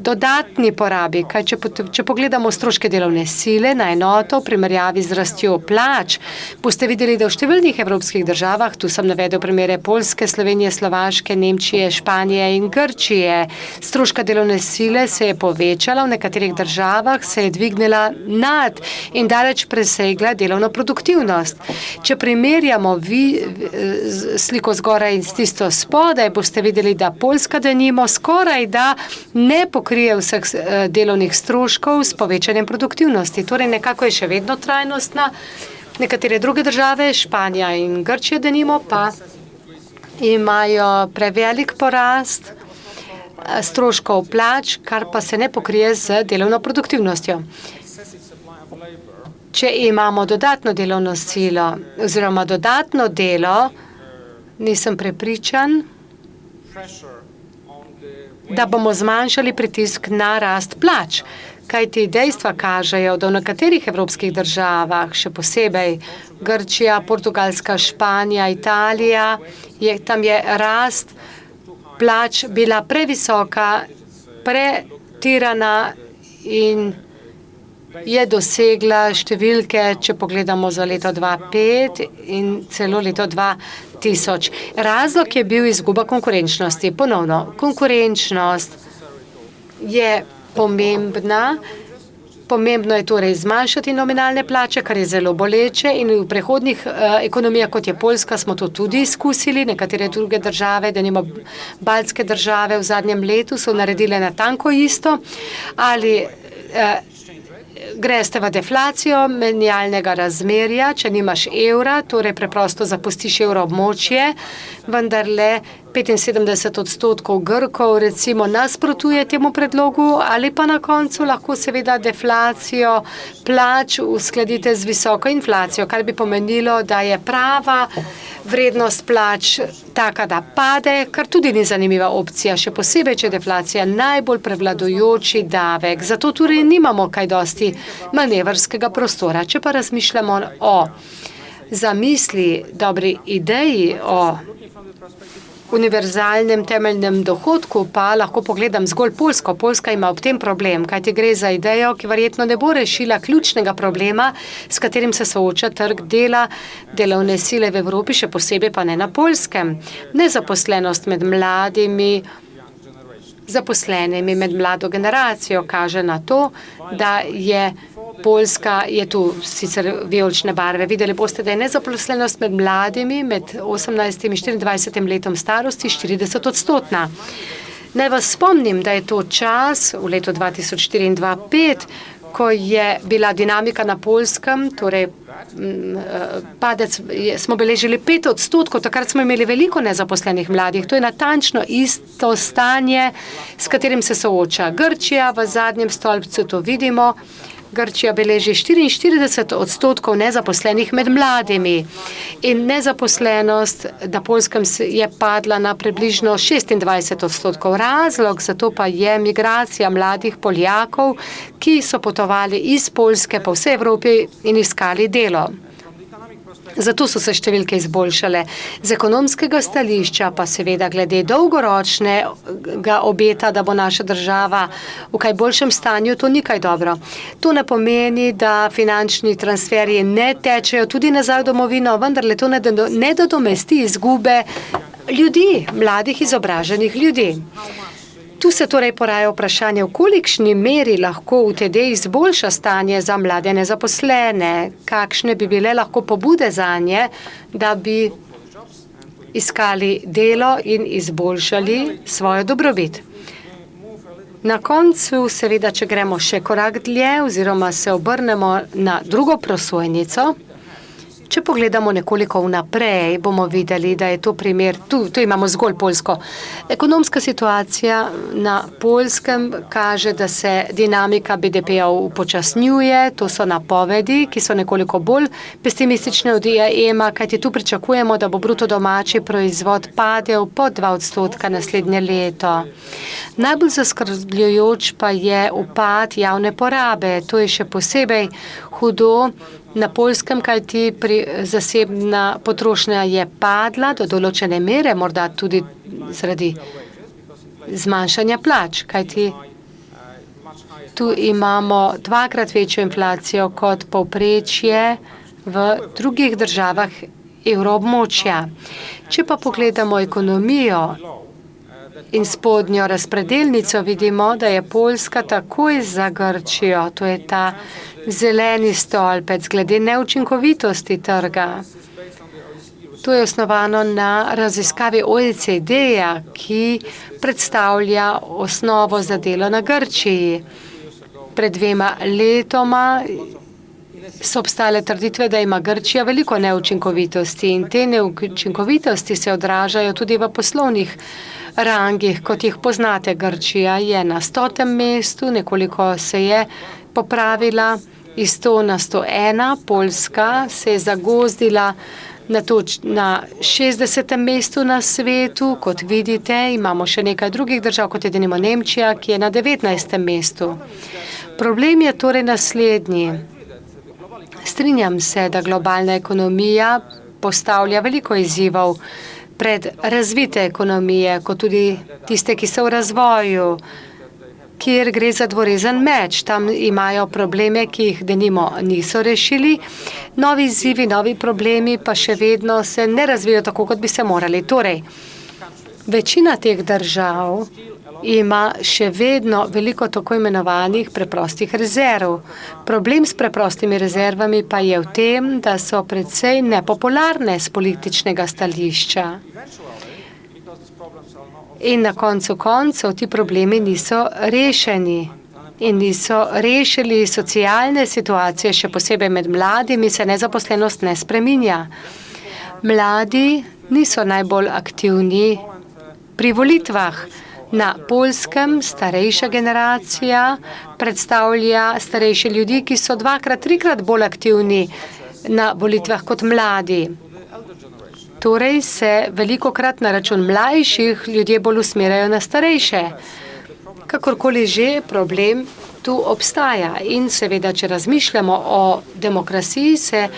dodatni porabi. Kaj, če pogledamo stroške delovne sile na enoto v primerjavi z rastjo plač, boste videli, da v številnih evropskih državah, tu sem navedel primere Poljske, Slovenije, Slovaške, Nemčije, Španije in Grčije, stroška delovne sile se je povečala, v nekaterih državah se je dvignila nad in daleč presegla delovno produktivnost. Če primerjamo sliko zgoraj in tisto spodaj, boste videli, da Poljska denimo skoraj da ne pokrije vseh delovnih stroškov s povečanjem produktivnosti. Torej nekako je še vedno trajnostna. Nekatere druge države, Španija in Grčija denimo, pa imajo prevelik porast stroškov plač, kar pa se ne pokrije z delovno produktivnostjo. Če imamo dodatno delovno silo oziroma dodatno delo, nisem prepričan, da bomo zmanjšali pritisk na rast plač. Kajti dejstva kažejo, da v nekaterih evropskih državah, še posebej Grčija, Portugalska, Španija, Italija, tam je rast plač bila previsoka, pretirana in je dosegla številke, če pogledamo za leto 2005 in celo leto 2000. Razlog je bil izguba konkurenčnosti. Ponovno, konkurenčnost je pomembna. Pomembno je torej zmanjšati nominalne plače, kar je zelo boleče in v prehodnih ekonomijah, kot je Poljska, smo to tudi izkusili. Nekatere druge države, denimo baltske države v zadnjem letu so naredile natanko isto. Ali greste v deflacijo menjalnega razmerja, če nimaš evra, torej preprosto zapustiš evroobmočje, vendarle 75% Grkov recimo nasprotuje temu predlogu ali pa na koncu lahko seveda deflacijo plač uskladite z visoko inflacijo, kar bi pomenilo, da je prava vrednost plač taka, da pade, kar tudi ni zanimiva opcija, še posebej, če je deflacija najbolj prevladujoči davek. Zato torej nimamo kaj dosti manevrskega prostora. Če pa razmišljamo o zamisli, dobri ideji o univerzalnem temeljnem dohodku, pa lahko pogledam zgolj Poljsko. Poljska ima ob tem problem, kajti gre za idejo, ki verjetno ne bo rešila ključnega problema, s katerim se sooča trg dela, delovne sile v Evropi, še posebej pa ne na Poljskem. Nezaposlenost med mladimi, zaposlenimi med mlado generacijo kaže na to, da je Poljska je tu sicer vijolične barve. Videli boste, da je nezaposlenost med mladimi med 18 in 24 letom starosti 40%. Naj vas spomnim, da je to čas v letu 2004 in 2005, ko je bila dinamika na Poljskem, torej padec, smo beležili 5%, takrat smo imeli veliko nezaposlenih mladih. To je natančno isto stanje, s katerim se sooča Grčija. V zadnjem stolpcu to vidimo. Grčija beleži 44% nezaposlenih med mladimi in nezaposlenost na Poljskem je padla na približno 26%. Razlog za to pa je migracija mladih Poljakov, ki so potovali iz Poljske po vsej Evropi in iskali delo. Zato so se številke izboljšale. Z ekonomskega stališča pa seveda glede dolgoročnega obeta, da bo naša država v kaj boljšem stanju, to ni kaj dobro. To ne pomeni, da finančni transferji ne tečejo tudi nazaj v domovino, vendar le to ne nadomesti izgube ljudi, mladih izobraženih ljudi. Tu se torej poraja vprašanje, v kolikšni meri lahko UTD izboljša stanje za mlade nezaposlene, kakšne bi bile lahko pobude zanje, da bi iskali delo in izboljšali svojo dobrobit. Na koncu, seveda, če gremo še korak dlje oziroma se obrnemo na drugo prosojnico, če pogledamo nekoliko vnaprej, bomo videli, da je to primer, tu imamo zgolj Poljsko. Ekonomska situacija na Poljskem kaže, da se dinamika BDP-ja upočasnjuje, to so napovedi, ki so nekoliko bolj pesimistične od IAM-a, kajti tu pričakujemo, da bo bruto domači proizvod padel pod 2% naslednje leto. Najbolj zaskrbljujoč pa je upad javne porabe, to je še posebej hudo na Poljskem, kajti zasebna potrošnja je padla do določene mere, morda tudi zaradi zmanjšanja plač, kajti tu imamo dvakrat večjo inflacijo kot povprečje v drugih državah evroobmočja. Če pa pogledamo ekonomijo in spodnjo razpredelnico, vidimo, da je Poljska takoj za Grčijo, to je ta zeleni stolpec glede neučinkovitosti trga. To je osnovano na raziskavi OECD-ja, ki predstavlja osnovo za delo na Grčiji. Pred 2 letoma so obstale trditve, da ima Grčija veliko neučinkovitosti in te neučinkovitosti se odražajo tudi v poslovnih rangih, kot jih poznate. Grčija je na 100. mestu, nekoliko se je popravila iz 100 na 101, Poljska se je zagozdila na 60. mestu na svetu, kot vidite, imamo še nekaj drugih držav, kot je denimo Nemčija, ki je na 19. mestu. Problem je torej naslednji. Strinjam se, da globalna ekonomija postavlja veliko izzivov pred razvite ekonomije, kot tudi tiste, ki so v razvoju, kjer gre za dvorezen meč. Tam imajo probleme, ki jih denimo niso rešili. Novi izzivi, novi problemi pa še vedno se ne razvijajo tako, kot bi se morali. Torej, večina teh držav ima še vedno veliko tako imenovanih preprostih rezerv. Problem s preprostimi rezervami pa je v tem, da so precej nepopularne z političnega stališča. In na koncu koncev ti problemi niso rešeni in niso rešili socialne situacije, še posebej med mladimi se nezaposlenost ne spreminja. Mladi niso najbolj aktivni pri volitvah. Na Poljskem starejša generacija predstavlja starejše ljudi, ki so 2-krat, 3-krat bolj aktivni na volitvah kot mladi. Torej se velikokrat na račun mlajših ljudje bolj usmerjajo na starejše. Kakorkoli že, problem tu obstaja in seveda, če razmišljamo o demokraciji, se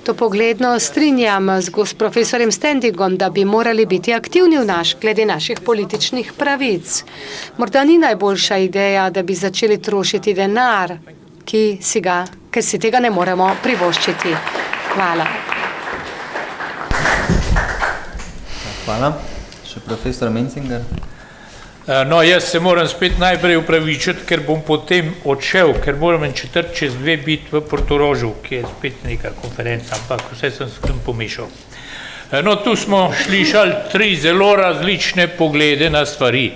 to pogledno strinjam z profesorjem Standingom, da bi morali biti aktivni glede naših političnih pravic. Morda ni najboljša ideja, da bi začeli trošiti denar, ker si tega ne moremo privoščiti. Hvala. Hvala. Še profesor Menzinger. No, jaz se moram spet najprej upravičiti, ker bom potem odšel, ker moram en četrt čez 2 biti v Portorožu, ki je spet neka konferenca, ampak vse sem s tem pomešal. No, tu smo slišali 3 zelo različne poglede na stvari.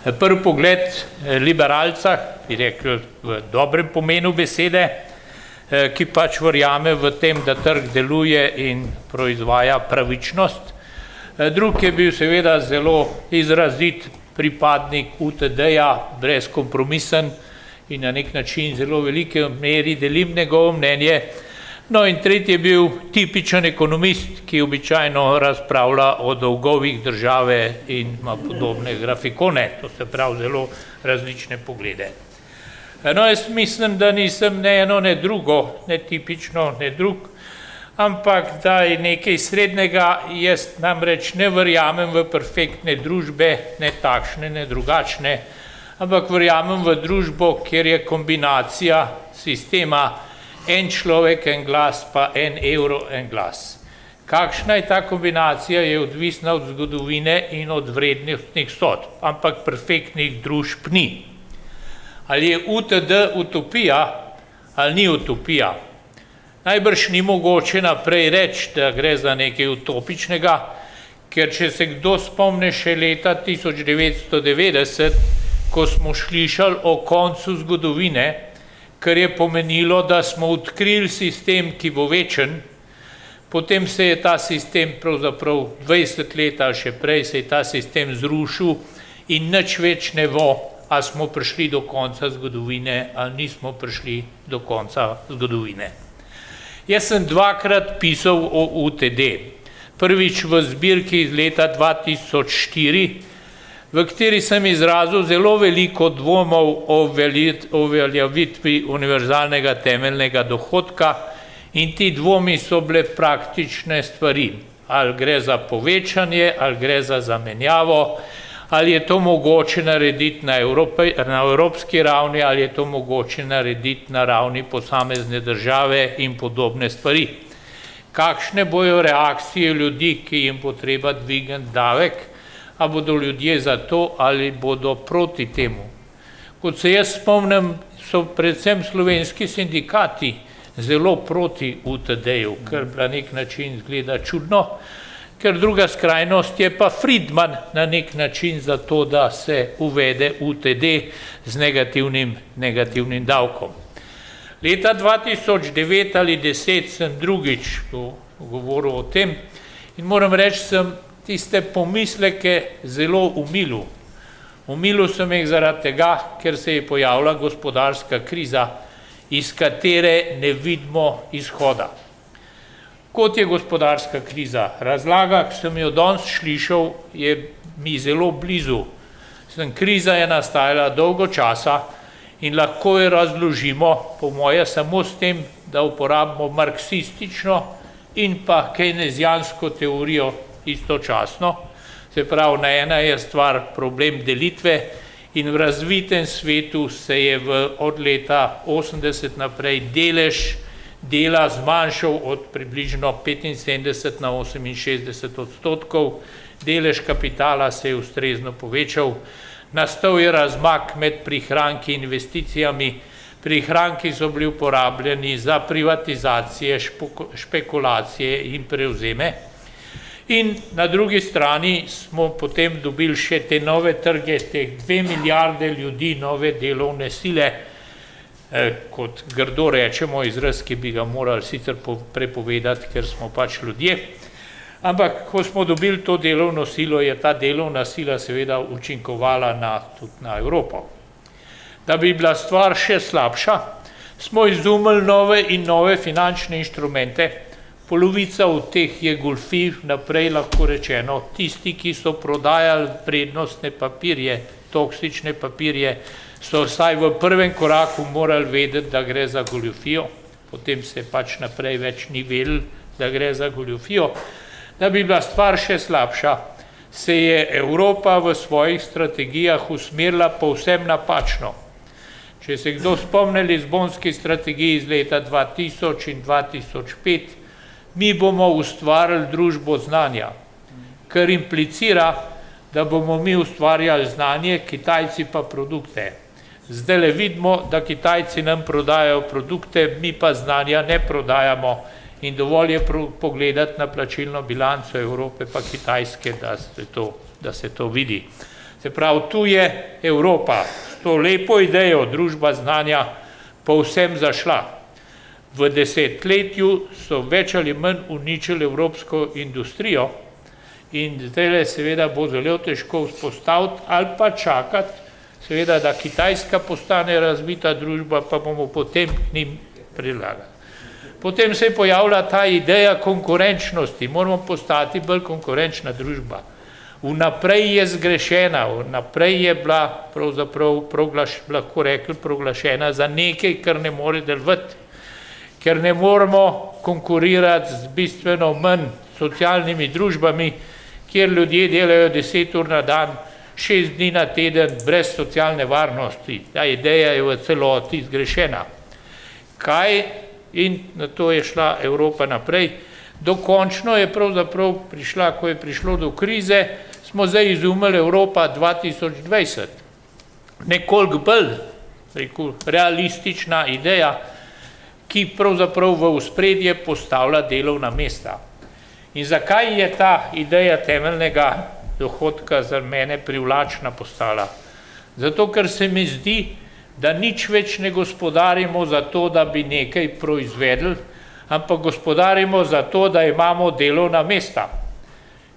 Prvi pogled liberalca, bi rekel v dobrem pomenu besede, ki pač verjame v tem, da trg deluje in proizvaja pravičnost. Drug je bil seveda zelo izrazit pripadnik UTD-ja, brezkompromisen in na nek način zelo velike meri delim njegovo mnenje. No in tretji je bil tipičen ekonomist, ki običajno razpravlja o dolgovih države in ima podobne grafikone, to se pravi zelo različne poglede. No, jaz mislim, da nisem ne eno, ne drugo, ne tipično, ne drug, ampak da je nekaj srednjega, jaz namreč ne verjamem v perfektne družbe, ne takšne, ne drugačne, ampak verjamem v družbo, kjer je kombinacija sistema en človek, en glas, pa 1 evro, en glas. Kakšna je ta kombinacija, je odvisna od zgodovine in od vrednostnih sodb, ampak perfektnih družb ni. Ali je UTD utopija, ali ni utopija? Najbrž ni mogoče naprej reči, da gre za nekaj utopičnega, ker če se kdo spomne še leta 1990, ko smo slišali o koncu zgodovine, kar je pomenilo, da smo odkrili sistem, ki bo večen, potem se je ta sistem pravzaprav 20 let ali še prej se je ta sistem zrušil in nič več ne bo, ali smo prišli do konca zgodovine ali nismo prišli do konca zgodovine. Jaz sem 2-krat pisal o UTD. Prvič v zbirki iz leta 2004, v kateri sem izrazil zelo veliko dvomov o uveljavitvi univerzalnega temeljnega dohodka in ti dvomi so bile praktične stvari. Ali gre za povečanje, ali gre za zamenjavo, ali je to mogoče narediti na evropski ravni, ali je to mogoče narediti na ravni posamezne države in podobne stvari. Kakšne bojo reakcije ljudi, ki jim bo treba dvigniti davek, a bodo ljudje za to ali bodo proti temu. Kot se jaz spomnim, so predvsem slovenski sindikati zelo proti UTD-ju, kar na nek način izgleda čudno, ker druga skrajnost je pa Friedman na nek način za to, da se uvede UTD z negativnim davkom. Leta 2009 ali 2010 sem drugič govoril o tem in moram reči, sem tiste pomisleke zelo umilil. Umilil sem jih zaradi tega, ker se je pojavila gospodarska kriza, iz katere ne vidimo izhoda. Kot je gospodarska kriza? Razlaga, ki sem jo danes slišal, je mi zelo blizu. Kriza je nastajala dolgo časa in lahko jo razložimo, po moje, samo s tem, da uporabimo marksistično in pa kejnezijansko teorijo istočasno. Se pravi, na ena je stvar problem delitve in v razvitem svetu se je od leta 80 naprej delež dela zmanjšal od približno 75 na 68%, delež kapitala se je ustrezno povečal, nastal je razmak med prihranki in investicijami, prihranki so bili uporabljeni za privatizacije, špekulacije in prevzeme. In na drugi strani smo potem dobili še te nove trge, teh 2 milijarde ljudi, nove delovne sile, kot grdo rečemo, izraz, ki bi ga morali sicer prepovedati, ker smo pač ljudje. Ampak, ko smo dobili to delovno silo, je ta delovna sila seveda učinkovala tudi na Evropo. Da bi bila stvar še slabša, smo izumili nove in nove finančne inštrumente. Polovica od teh je goljufij, naprej lahko rečeno, tisti, ki so prodajali vrednostne papirje, toksične papirje, so vsaj v prvem koraku morali vedeti, da gre za goljufijo, potem se pač naprej več ni vedeli, da gre za goljufijo. Da bi bila stvar še slabša, se je Evropa v svojih strategijah usmerila povsem napačno. Če se kdo spomne Lizbonski strategiji iz leta 2000 in 2005, mi bomo ustvarili družbo znanja, kar implicira, da bomo mi ustvarjali znanje, Kitajci pa produkte. Zdaj le vidimo, da Kitajci nam prodajajo produkte, mi pa znanja ne prodajamo in dovolj je pogledati na plačilno bilanco Evrope pa Kitajske, da se to vidi. Se pravi, tu je Evropa s to lepo idejo družba znanja povsem zašla. V desetletju so več ali manj uničili evropsko industrijo in zdaj seveda bo zelo težko vzpostaviti ali pa čakati, seveda, da Kitajska postane razvita družba, pa bomo potem k njim prilagali. Potem se je pojavila ta ideja konkurenčnosti, moramo postati bolj konkurenčna družba. Vnaprej je zgrešena, vnaprej je bila pravzaprav lahko rekli proglašena za nekaj, kar ne more delovati, ker ne moramo konkurirati z bistveno manj socialnimi družbami, kjer ljudje delajo 10 ur na dan, 6 dni na teden, brez socialne varnosti. Ta ideja je v celoti zgrešena. Kaj? In na to je šla Evropa naprej. Dokončno je pravzaprav prišla, ko je prišlo do krize, smo zdaj izumili Evropa 2020. Nekoliko bolj realistična ideja, ki pravzaprav v ospredje postavlja delovna mesta. In zakaj je ta ideja temeljnega dohodka za mene privlačna postala? Zato, ker se mi zdi, da nič več ne gospodarimo za to, da bi nekaj proizvedli, ampak gospodarimo za to, da imamo delovna mesta.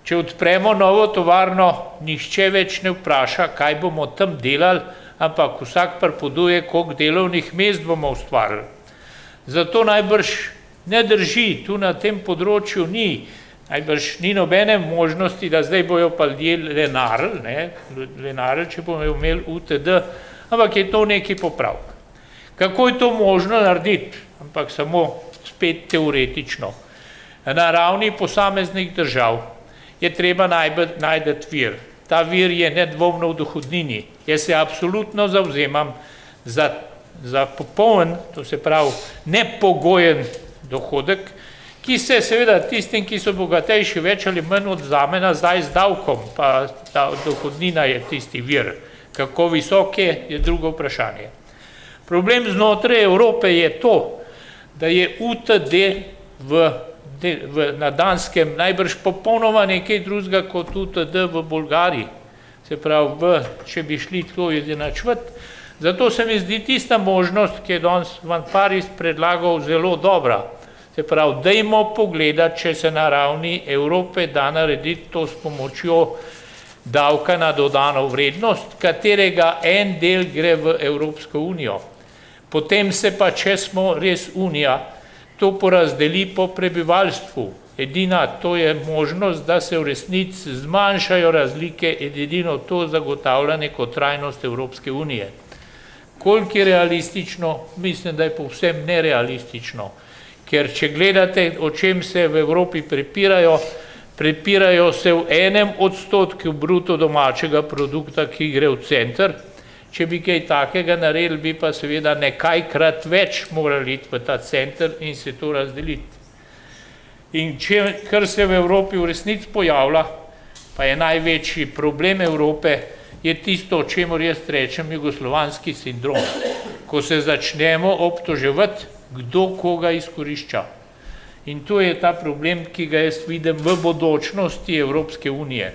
Če odpremo novo tovarno, nihče več ne vpraša, kaj bomo tam delali, ampak vsak pripoveduje, koliko delovnih mest bomo ustvarili. Zato najbrž ne drži, tu na tem področju najbrž ni nobene možnosti, da zdaj bojo pa ljudje lenarili, če bomo imeli UTD, ampak je to neki popravek. Kako je to možno narediti? Ampak samo spet teoretično. Na ravni posameznih držav je treba najti vir. Ta vir je nedvomno v dohodnini. Jaz se absolutno zavzemam za popoln, to se pravi nepogojen dohodek, ki se seveda tistim, ki so bogatejši, več ali manj odzame nazaj z davkom, pa ta dohodnina je tisti vir. Kako visok je drugo vprašanje. Problem znotraj Evrope je to, da je UTD na Danskem najbrž popolnoma nekaj drugega kot UTD v Bolgariji. Se pravi, če bi šli tako izenačevati. Zato se mi zdi tista možnost, ki je danes Van Parijs predlagal, zelo dobra. Se pravi, dajmo pogledati, če se na ravni Evrope da narediti to s pomočjo davka na dodano vrednost, katerega en del gre v Evropsko unijo. Potem se pa, če smo res unija, to porazdeli po prebivalstvu. Edina to je možnost, da se v resnici zmanjšajo razlike, edino to zagotavlja neko trajnost Evropske unije. Koliko je realistično? Mislim, da je povsem nerealistično. Ker če gledate, o čem se v Evropi prepirajo se v 1% bruto domačega produkta, ki gre v center. Če bi kaj takega naredili, bi pa seveda nekajkrat več morali iti v ta center in se to razdeliti. In kar se v Evropi v resnici pojavlja, pa je največji problem Evrope, je tisto, o čemer jaz rečem jugoslovanski sindrom. Ko se začnemo obtoževati, kdo koga izkorišča. In to je ta problem, ki ga jaz vidim v bodočnosti Evropske unije.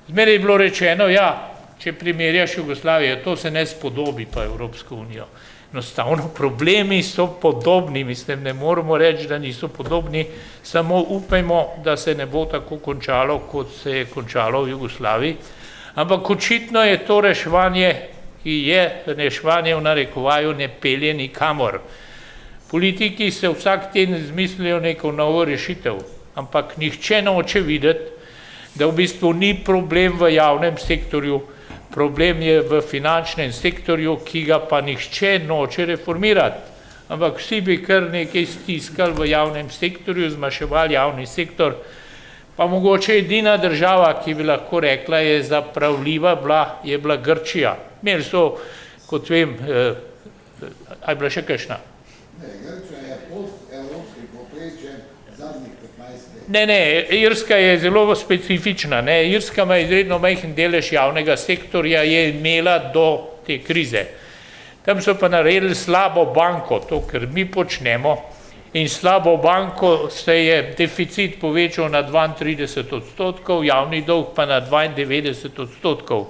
Zmeraj je bilo rečeno, ja, če primerjaš Jugoslavijo, to se ne spodobi pa Evropsko unijo. Enostavno problemi so podobni, mislim, ne moramo reči, da niso podobni, samo upajmo, da se ne bo tako končalo, kot se je končalo v Jugoslaviji. Ampak očitno je to reševanje, ki je reševanje v narekovaju, ne pelje nikamor. Politiki se vsak teden izmislijo neko novo rešitev, ampak nihče noče videti, da v bistvu ni problem v javnem sektorju, problem je v finančnem sektorju, ki ga pa nihče noče reformirati. Ampak vsi bi kar nekaj stiskali v javnem sektorju, zmaševali javni sektor, pa mogoče edina država, ki bi lahko rekla, je zapravljiva je bila Grčija. Imeli so, kot vem, a je bila še kakšna? Grčija je post-evropski povprečje zadnjih 15 let. Ne, Irska je zelo specifična. Irska ima izredno majhen delež javnega sektorja, je imela do te krize. Tam so pa naredili slabo banko, to, kar mi počnemo, in slabo banko se je deficit povečal na 32%, javni dolg pa na 92%.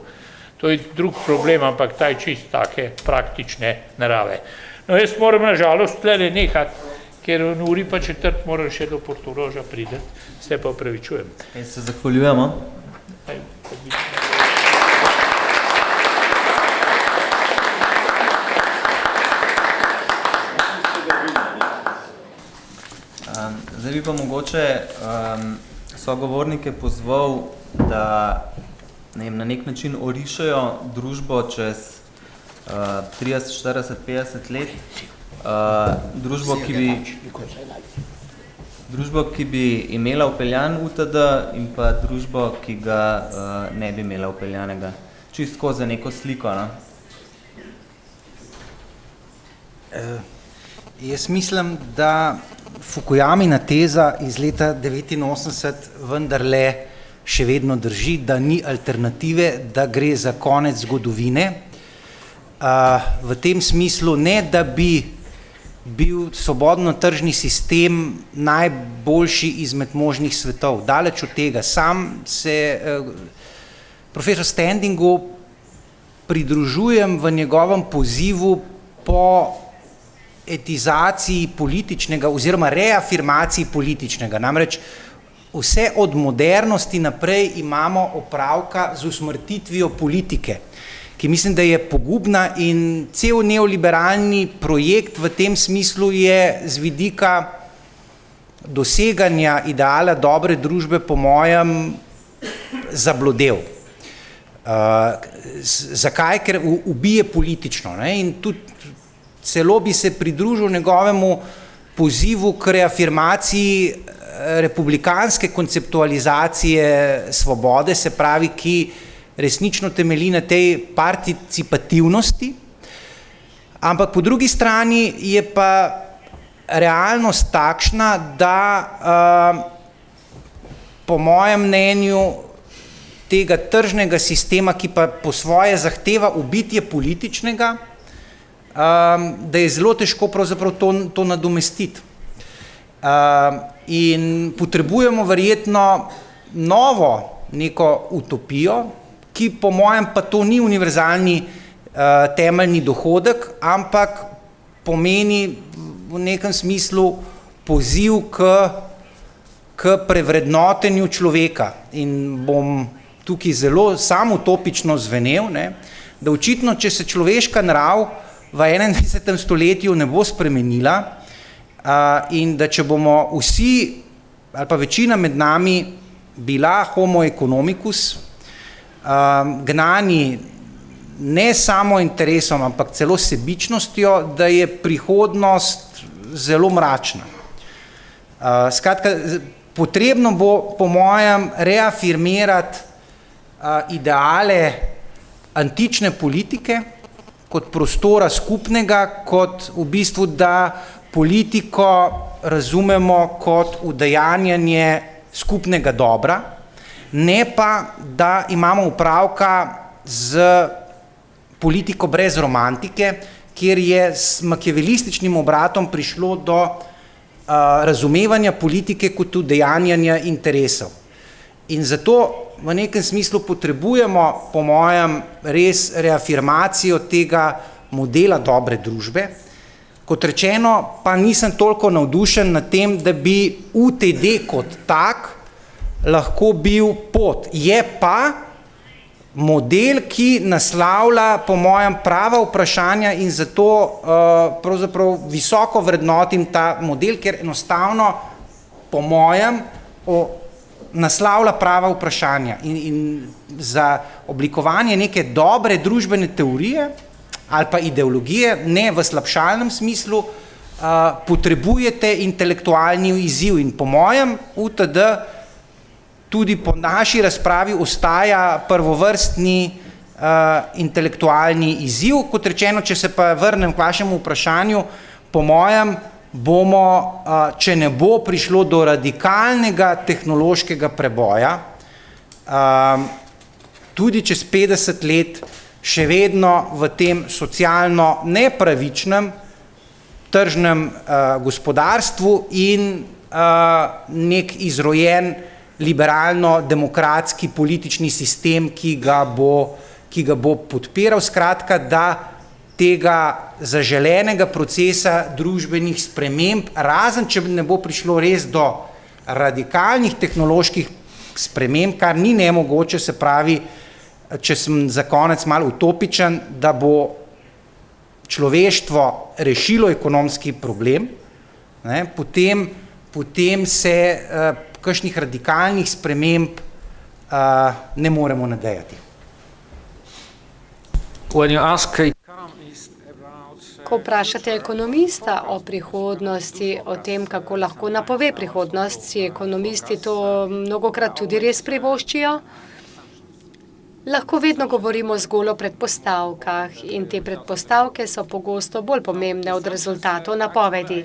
To je drug problem, ampak ta je čist take praktične narave. No, jaz moram na žalost tle nehati, ker v uri pa četrt moram še do Portoroža prideti, se pa opravičujem. In se zahvaljujemo. Zdaj bi pa mogoče sogovornike pozval, da na nek način orišajo družbo čez 30, 40, 50 let, družbo, ki bi imela vpeljan UTD in pa družbo, ki ga ne bi imela vpeljanega. Čistko za neko sliko, no? Jaz mislim, da Fukuyamina teza iz leta 1989 vendarle še vedno drži, da ni alternative, da gre za konec zgodovine. V tem smislu ne, da bi bil svobodno tržni sistem najboljši izmed možnih svetov. Daleč od tega. Sam se profesor Standingu pridružujem v njegovem pozivu po etizaciji političnega oziroma reafirmaciji političnega. Namreč vse od modernosti naprej imamo opravka z usmrtitvijo politike, ki mislim, da je pogubna, in cel neoliberalni projekt v tem smislu je z vidika doseganja ideala dobre družbe po mojem zablodel. Zakaj? Ker ubije politično, ne? In tudi celo bi se pridružil njegovemu pozivu k reafirmaciji republikanske konceptualizacije svobode, se pravi, ki resnično temelji na tej participativnosti, ampak po drugi strani je pa realnost takšna, da po mojem mnenju tega tržnega sistema, ki pa po svoje zahteva ubitje političnega, da je zelo težko pravzaprav to nadomestiti. In potrebujemo verjetno novo neko utopijo, ki po mojem pa to ni univerzalni temeljni dohodek, ampak pomeni v nekem smislu poziv k prevrednotenju človeka. In bom tukaj zelo sam utopično zvenel, ne, da očitno, če se človeška narav v 21. stoletju ne bo spremenila in da če bomo vsi ali pa večina med nami bila homo economicus, gnani ne samo interesom, ampak celo sebičnostjo, da je prihodnost zelo mračna. Skratka, potrebno bo po mojem reafirmirati ideale antične politike kot prostora skupnega, kot v bistvu, da politiko razumemo kot udejanjanje skupnega dobra, ne pa, da imamo opravka z politiko brez romantike, kjer je s makiavelističnim obratom prišlo do razumevanja politike kot udejanjanja interesov. In zato v nekem smislu potrebujemo, po mojem, res reafirmacijo tega modela dobre družbe. Kot rečeno, pa nisem toliko navdušen nad tem, da bi UTD kot tak lahko bil pot. Je pa model, ki naslavlja po mojem prava vprašanja in zato pravzaprav visoko vrednotim ta model, ker enostavno po mojem naslavlja prava vprašanja in za oblikovanje neke dobre družbene teorije ali pa ideologije, ne v slabšalnem smislu, potrebujete intelektualni izziv in po mojem UTD tudi po naši razpravi ostaja prvovrstni intelektualni izziv. Kot rečeno, če se pa vrnem k vašemu vprašanju, po mojem bomo, če ne bo prišlo do radikalnega tehnološkega preboja, tudi čez 50 let še vedno v tem socialno nepravičnem tržnem gospodarstvu in nek izrojen liberalno-demokratski politični sistem, ki ga bo podpiral, skratka, da tega zaželenega procesa družbenih sprememb, razen če ne bo prišlo res do radikalnih tehnoloških sprememb, kar ni nemogoče, se pravi, če sem za konec malo utopičen, da bo človeštvo rešilo ekonomski problem, ne, potem se kakšnih radikalnih sprememb ne moremo nadejati. Ko vprašate ekonomista o prihodnosti, o tem, kako lahko napove prihodnost, si ekonomisti to mnogokrat tudi res privoščijo. Lahko vedno govorimo zgolj o predpostavkah in te predpostavke so pogosto bolj pomembne od rezultatov napovedi.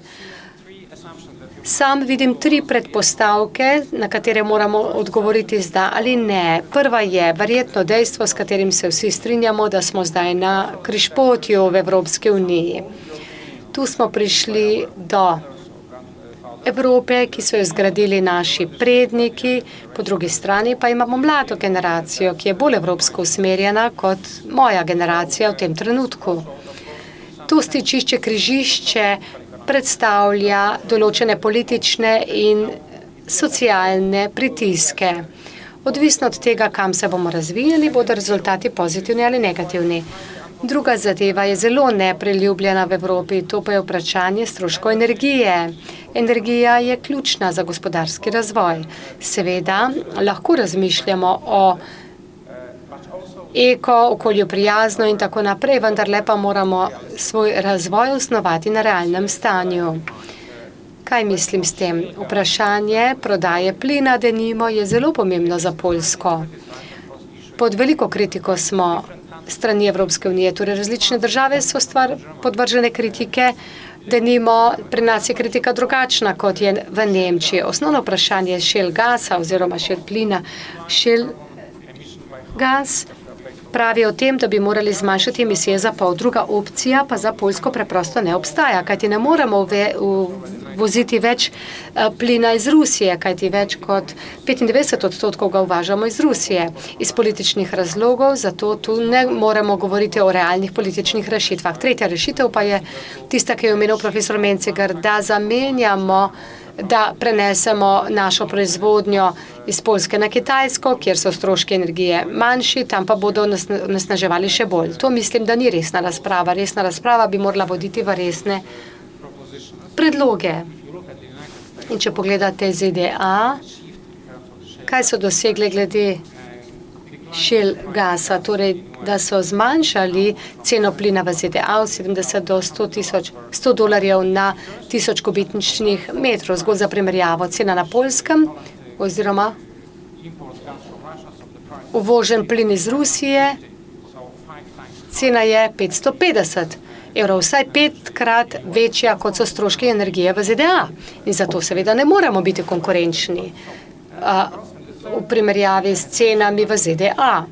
Sam vidim 3 predpostavke, na katere moramo odgovoriti zdaj ali ne. Prva je verjetno dejstvo, s katerim se vsi strinjamo, da smo zdaj na križpotju v Evropski uniji. Tu smo prišli do Evrope, ki so jo zgradili naši predniki, po drugi strani pa imamo mlado generacijo, ki je bolj evropsko usmerjena kot moja generacija v tem trenutku. To stičišče, križišče predstavlja določene politične in socialne pritiske. Odvisno od tega, kam se bomo razvijali, bodo rezultati pozitivni ali negativni. Druga zadeva je zelo nepriljubljena v Evropi, to pa je vprašanje stroškov energije. Energija je ključna za gospodarski razvoj. Seveda, lahko razmišljamo o okolju prijazno in tako naprej, vendar le pa moramo svoj razvoj osnovati na realnem stanju. Kaj mislim s tem? Vprašanje prodaje plina, denimo, je zelo pomembno za Poljsko. Pod veliko kritiko smo strani Evropske unije, torej različne države so podvržene kritike, denimo, pri nas je kritika drugačna, kot je v Nemčiji. Osnovno vprašanje šel gasa oziroma šel plina, šel gas pravi o tem, da bi morali zmanjšati emisije za pol. Druga opcija pa za Poljsko preprosto ne obstaja, kajti ne moremo voziti več plina iz Rusije, kajti več kot 95% ga uvažamo iz Rusije. Iz političnih razlogov, zato tu ne moremo govoriti o realnih političnih rešitvah. Tretja rešitev pa je tista, ki je omenil profesor Mencigar, da prenesemo našo proizvodnjo iz Poljske na Kitajsko, kjer so stroški energije manjši, tam pa bodo nasnaževali še bolj. To mislim, da ni resna razprava. Resna razprava bi morala voditi v resne predloge. In če pogledate ZDA, kaj so dosegli glede šel gasa, torej, da so zmanjšali ceno plina v ZDA od 70 do $100 na 1000 kubičnih metrov. Zgolj za primerjavo, cena na Poljskem oziroma uvožen plin iz Rusije, cena je €550, vsaj 5-krat večja, kot so stroški energije v ZDA. In zato seveda ne moremo biti konkurenčni v primerjavi s cenami v ZDA.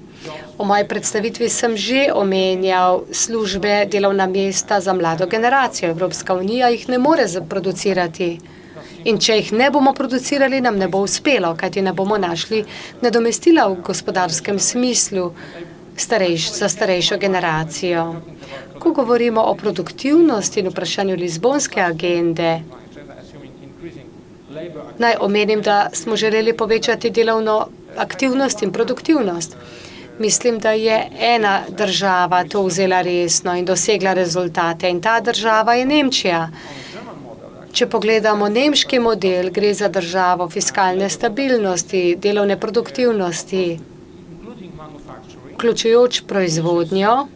V moji predstavitvi sem že omenjal službe, delovna mesta za mlado generacijo. Evropska unija jih ne more producirati. In če jih ne bomo producirali, nam ne bo uspelo, kajti ne bomo našli nadomestila v gospodarskem smislu za starejšo generacijo. Ko govorimo o produktivnosti in vprašanju Lizbonske agende, naj omenim, da smo želeli povečati delovno aktivnost in produktivnost. Mislim, da je ena država to vzela resno in dosegla rezultate in ta država je Nemčija. Če pogledamo nemški model, gre za državo fiskalne stabilnosti, delovne produktivnosti, vključujoč proizvodnjo.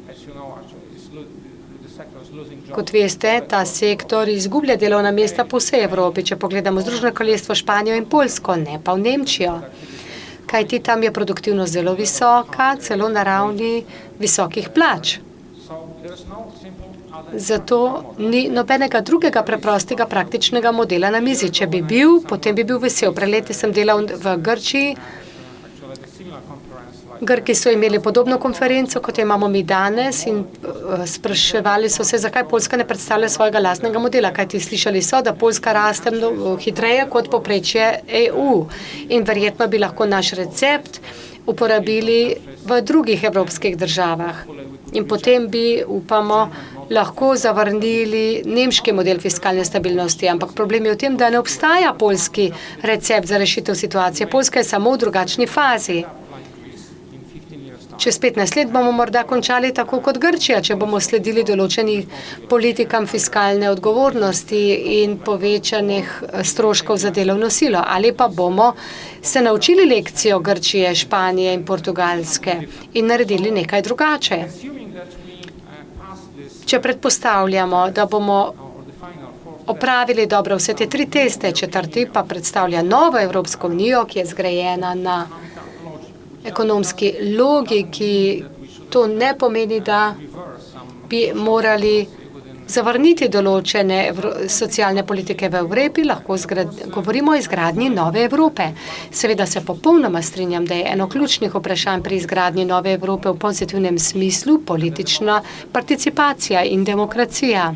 Kot veste, ta sektor izgublja delovna mesta po vsej Evropi, če pogledamo Združeno kraljestvo, Španijo in Poljsko, ne pa v Nemčijo. Kajti tam je produktivnost zelo visoka, celo na ravni visokih plač. Zato ni nobenega drugega preprostega praktičnega modela na mizi. Če bi bil, potem bi bil vesel. Pred leti sem delal v Grčiji. Grki so imeli podobno konferenco, kot jo imamo mi danes in spraševali so se, zakaj Poljska ne predstavlja svojega lastnega modela, kajti slišali so, da Poljska raste hitreje kot povprečje EU in verjetno bi lahko naš recept uporabili v drugih evropskih državah. In potem bi, upamo, lahko zavrnili nemški model fiskalne stabilnosti, ampak problem je v tem, da ne obstaja poljski recept za rešitev situacije. Poljska je samo v drugačni fazi. Čez 15 let bomo morda končali tako kot Grčija, če bomo sledili določenih politikam fiskalne odgovornosti in povečanih stroškov za delovno silo. Ali pa bomo se naučili lekcijo Grčije, Španije in Portugalske in naredili nekaj drugače. Če predpostavljamo, da bomo opravili dobro vse te 3 teste, 4. pa predstavlja novo Evropsko unijo, ki je zgrajena na ekonomski logiki, to ne pomeni, da bi morali zavrniti določene socialne politike v Evropi, lahko govorimo o izgradnji nove Evrope. Seveda se popolnoma strinjam, da je eno ključnih vprašanj pri izgradnji nove Evrope v pozitivnem smislu politična participacija in demokracija.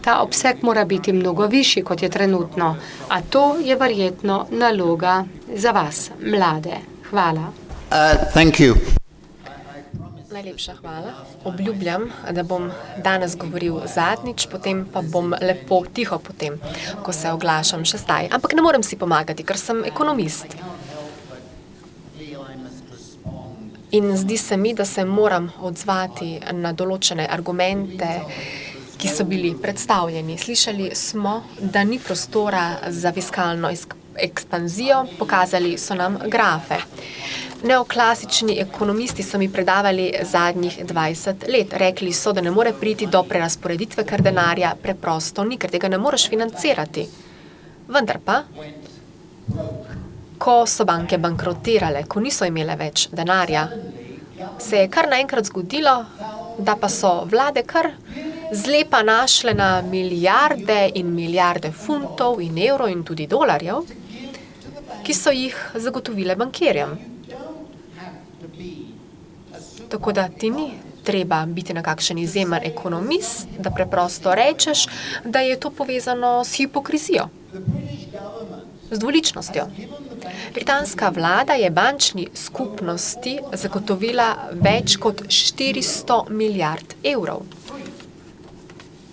Ta obseg mora biti mnogo višji, kot je trenutno, a to je verjetno naloga za vas, mlade. Hvala. Thank you. Najlepša hvala. Obljubljam, da bom danes govoril zadnjič, potem pa bom lepo tiho potem, ko se oglašam še zdaj. Ampak ne morem si pomagati, ker sem ekonomist. In zdi se mi, da se moram odzvati na določene argumente, ki so bili predstavljeni. Slišali smo, da ni prostora za fiskalno ekspanzijo, pokazali so nam grafe. Neoklasični ekonomisti so mi predavali zadnjih 20 let. Rekli so, da ne more priti do prerasporeditve, ker denarja preprosto ni, ker tega ne moreš financirati. Vendar pa, ko so banke bankrotirale, ko niso imele več denarja, se je kar naenkrat zgodilo, da pa so vlade kar zlepa našle na milijarde in milijarde funtov in evrov in tudi dolarjev, ki so jih zagotovile bankirjem. Tako da ti ni treba biti nekakšen izjemen ekonomist, da preprosto rečeš, da je to povezano s hipokrizijo, z dvoličnostjo. Britanska vlada je bančni skupnosti zagotovila več kot 400 milijard evrov.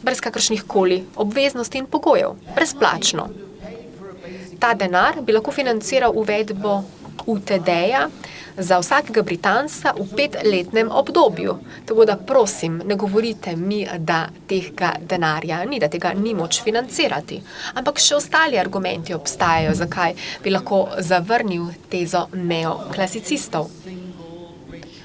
Brez kakršnih koli obveznosti in pogojev, brezplačno. Ta denar bi lahko financiral uvedbo UTD-ja za vsakega Britanca v 5-letnem obdobju. Tako da prosim, ne govorite mi, da tega denarja ni, da tega ni moč financirati. Ampak še ostali argumenti obstajajo, zakaj bi lahko zavrnil tezo neoklasicistov.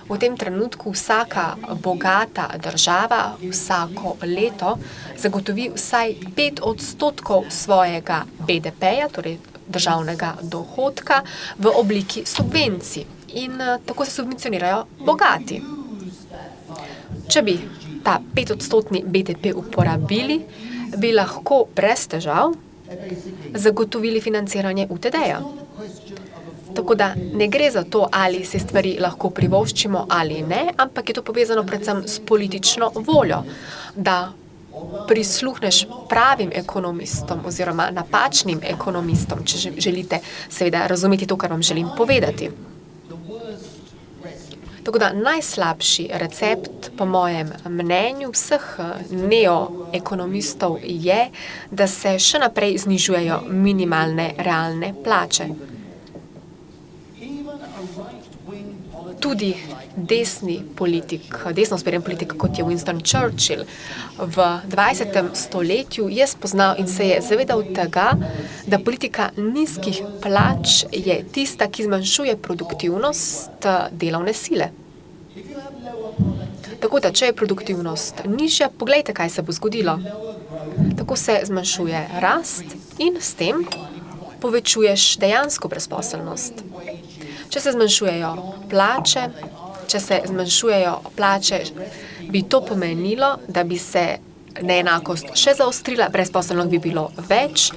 V tem trenutku vsaka bogata država vsako leto zagotovi vsaj 5% svojega BDP-ja, torej državnega dohodka, v obliki subvencij. In tako se subvencionirajo bogati. Če bi ta 5% BDP uporabili, bi lahko brez težav zagotovili financiranje UTD-ja. Tako da ne gre za to, ali se stvari lahko privoščimo ali ne, ampak je to povezano predvsem s politično voljo, da prisluhneš pravim ekonomistom oziroma napačnim ekonomistom, če želite seveda razumeti to, kar vam želim povedati. Tako da najslabši recept, po mojem mnenju, vseh neoekonomistov je, da se še naprej znižujejo minimalne realne plače. Tudi desni politik, desno usmerjen politik, kot je Winston Churchill, v 20. stoletju je spoznal in se je zavedal tega, da politika nizkih plač je tista, ki zmanjšuje produktivnost delovne sile. Tako da, če je produktivnost nižja, poglejte, kaj se bo zgodilo. Tako se zmanjšuje rast in s tem povečuješ dejansko brezposelnost. Če se zmanjšujejo plače, bi to pomenilo, da bi se neenakost še zaostrila, brezposelnost bi bilo več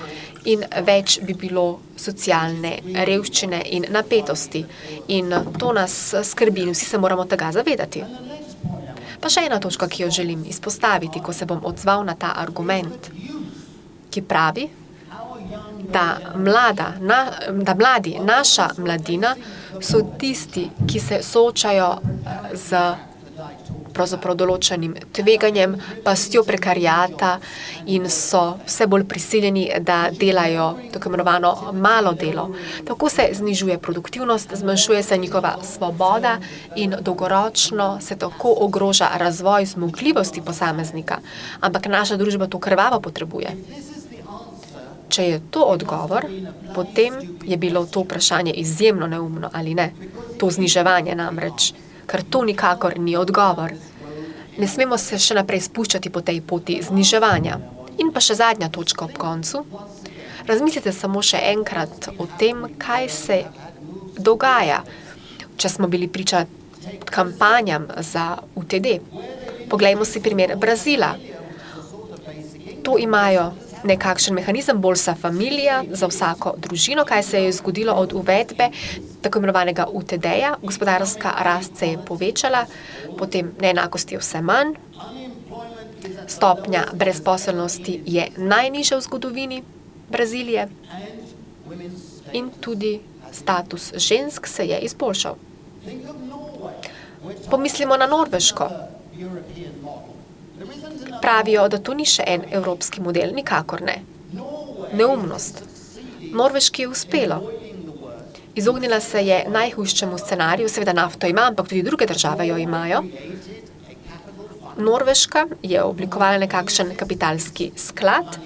in več bi bilo socialne revščine in napetosti. In to nas skrbi in vsi se moramo tega zavedati. Pa še ena točka, ki jo želim izpostaviti, ko se bom odzval na ta argument, ki pravi, da mladi, naša mladina, so tisti, ki se soočajo z pravzaprav določenim tveganjem, pastjo prekariata in so vse bolj prisiljeni, da delajo tako imenovano malo delo. Tako se znižuje produktivnost, zmanjšuje se njihova svoboda in dolgoročno se tako ogroža razvoj zmogljivosti posameznika. Ampak naša družba to krvavo potrebuje. Če je to odgovor, potem je bilo to vprašanje izjemno neumno, ali ne? To zniževanje namreč, ker to nikakor ni odgovor. Ne smemo se še naprej spuščati po tej poti zniževanja. In pa še zadnja točka ob koncu. Razmislite samo še enkrat o tem, kaj se dogaja, če smo bili priča kampanjam za UTD. Poglejmo si primer Brazila. To imajo nekakšen mehanizem, Bolsa Familia, za vsako družino, kaj se je zgodilo od uvedbe tako imenovanega UTD-ja. Gospodarska rast se je povečala, potem neenakosti je vse manj, stopnja brezposelnosti je najnižja v zgodovini Brazilije in tudi status žensk se je izboljšal. Pomislimo na Norveško. Pravijo, da to ni še en evropski model, nikakor ne. Neumnost. Norveški je uspelo. Izognila se je najhujšemu scenariju, seveda nafto ima, ampak tudi druge države jo imajo. Norveška je oblikovala nekakšen kapitalski sklad,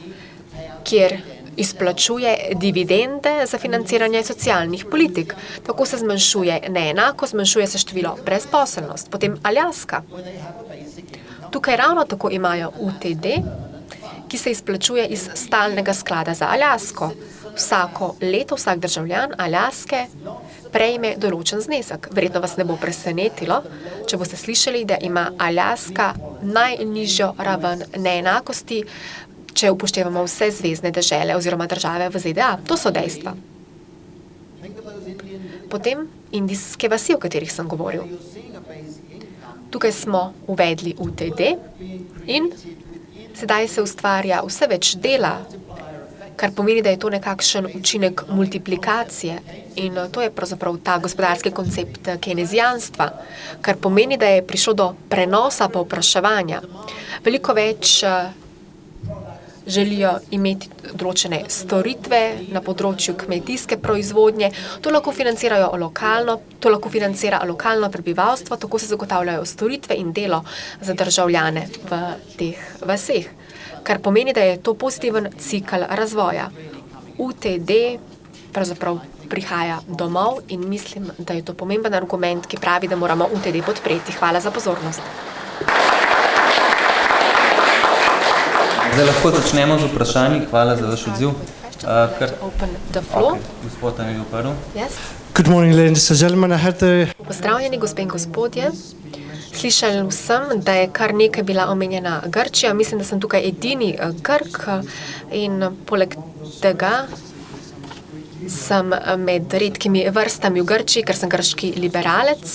kjer izplačuje dividende za financiranje socialnih politik. Tako se zmanjšuje neenakost, zmanjšuje se število brezposelnost. Potem Aljaska. Tukaj ravno tako imajo UTD, ki se izplačuje iz stalnega sklada za Aljasko. Vsako leto vsak državljan Aljaske prejme določen znesek. Verjetno vas ne bo presenetilo, če boste slišali, da ima Aljaska najnižjo raven neenakosti, če upoštevamo vse zvezne dežele oziroma države v ZDA. To so dejstva. Potem indijske vasi, o katerih sem govoril. Tukaj smo uvedli UTD in sedaj se ustvarja vse več dela, kar pomeni, da je to nekakšen učinek multiplikacije in to je pravzaprav ta gospodarski koncept keynezijanstva, kar pomeni, da je prišlo do prenosa povpraševanja. Veliko več želijo imeti določene storitve na področju kmetijske proizvodnje. To lahko financirajo lokalno, to lahko financira lokalno prebivalstvo, tako se zagotavljajo storitve in delo za državljane v teh vaseh. Kar pomeni, da je to pozitiven cikel razvoja. UTD pravzaprav prihaja domov in mislim, da je to pomemben argument, ki pravi, da moramo UTD podpreti. Hvala za pozornost. Zdaj lahko začnemo z vprašanji. Hvala za vaš odziv. Gospod Anil Prv. Good morning, ladies and gentlemen. Pozdravljeni, gospe in gospodje. Slišal sem, da je kar nekaj bila omenjena Grčija. Mislim, da sem tukaj edini Grk in poleg tega sem med redkimi vrstami v Grčiji, ker sem grški liberalec.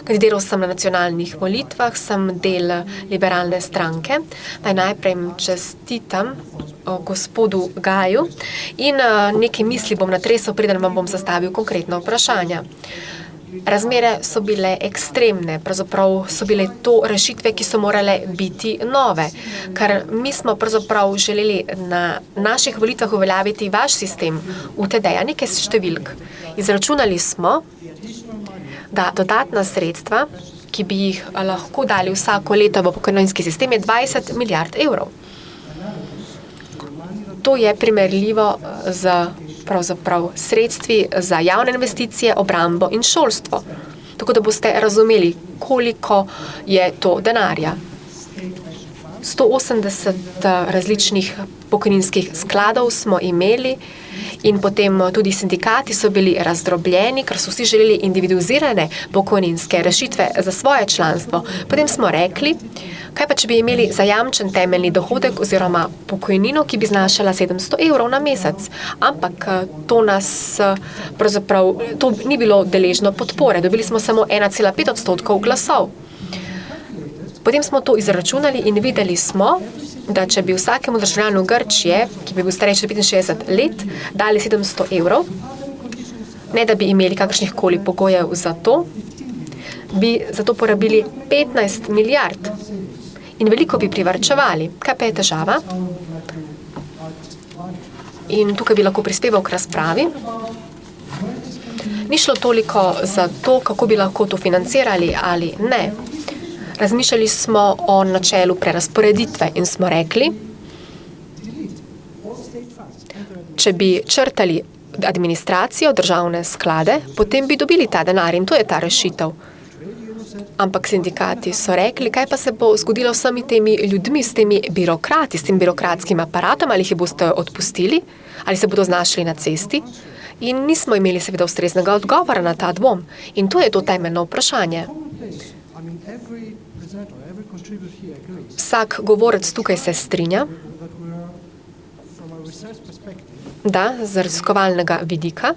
Kandidiral sem na nacionalnih volitvah, sem del liberalne stranke. Najprej čestitam gospodu Gaju in nekaj misli bom natresel, preden vam bom zastavil konkretno vprašanje. Razmere so bile ekstremne, pravzaprav so bile to rešitve, ki so morale biti nove, ker mi smo pravzaprav želeli na naših volitvah uveljaviti vaš sistem UTD-ja, nekaj številk. Izračunali smo, da dodatna sredstva, ki bi jih lahko dali vsako leto v pokojninski sistem, je 20 milijard evrov. To je primerljivo z pravzaprav sredstvi za javne investicije, obrambo in šolstvo. Tako da boste razumeli, koliko je to denarja. 180 različnih pokojninskih skladov smo imeli in potem tudi sindikati so bili razdrobljeni, ker so vsi želeli individualizirane pokojninske rešitve za svoje članstvo. Potem smo rekli, kaj pa če bi imeli zajamčen temeljni dohodek oziroma pokojnino, ki bi znašala 700 evrov na mesec. Ampak to nas pravzaprav, to ni bilo deležno podpore. Dobili smo samo 1,5% glasov. Potem smo to izračunali in videli smo, da če bi vsakemu državljanu Grčije, ki bi bil starejši 65 let, dali 700 evrov, ne da bi imeli kakršnih koli pogojev za to, bi za to porabili 15 milijard in veliko bi privarčevali. Kaj pa je težava? In tukaj bi lahko prispeval k razpravi. Ni šlo toliko za to, kako bi lahko to financirali ali ne. Razmišljali smo o načelu prerasporeditve in smo rekli, če bi črtali administracijo, državne sklade, potem bi dobili ta denar in to je ta rešitev. Ampak sindikati so rekli, kaj pa se bo zgodilo s vsemi temi ljudmi, s temi birokrati, s tem birokratskim aparatom, ali jih boste odpustili, ali se bodo znašli na cesti. In nismo imeli seveda ustreznega odgovora na ta dvom. In to je to temeljno vprašanje. Vsak govorec tukaj se strinja, da z raziskovalnega vidika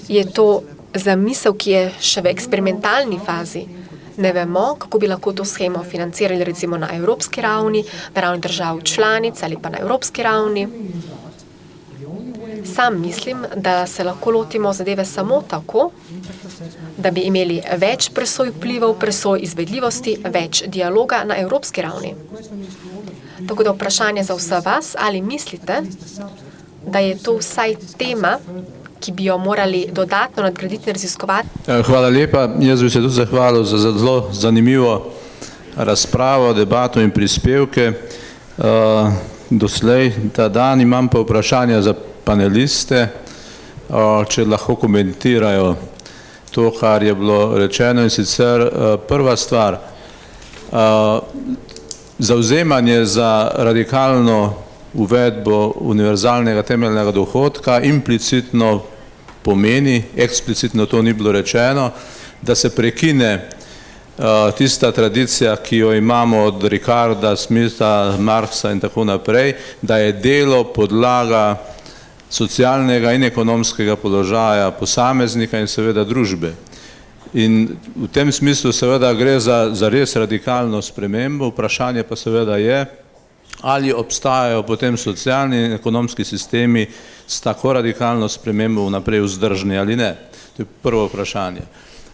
je to zamisel, ki je še v eksperimentalni fazi. Ne vemo, kako bi lahko to shemo financirali recimo na evropski ravni, na ravni držav članic ali pa na evropski ravni. Sam mislim, da se lahko lotimo zadeve samo tako, da bi imeli več presoj vplivov, presoj izvedljivosti, več dialoga na evropski ravni. Tako da vprašanje za vse vas, ali mislite, da je to vsaj tema, ki bi jo morali dodatno nadgraditi in raziskovati? Hvala lepa. Jaz bi se tudi zahvalil za zelo zanimivo razpravo, debato in prispevke. Doslej ta dan imam pa vprašanja za paneliste, če lahko komentirajo to, kar je bilo rečeno. In sicer prva stvar, zavzemanje za radikalno uvedbo univerzalnega temeljnega dohodka implicitno pomeni, eksplicitno to ni bilo rečeno, da se prekine tista tradicija, ki jo imamo od Ricarda, Smitha, Marxa in tako naprej, da je delo podlaga socialnega in ekonomskega položaja posameznika in seveda družbe. In v tem smislu seveda gre za res radikalno spremembo, vprašanje pa seveda je, ali obstajajo potem socialni in ekonomski sistemi s tako radikalno spremembo vnaprej vzdržni ali ne. To je prvo vprašanje.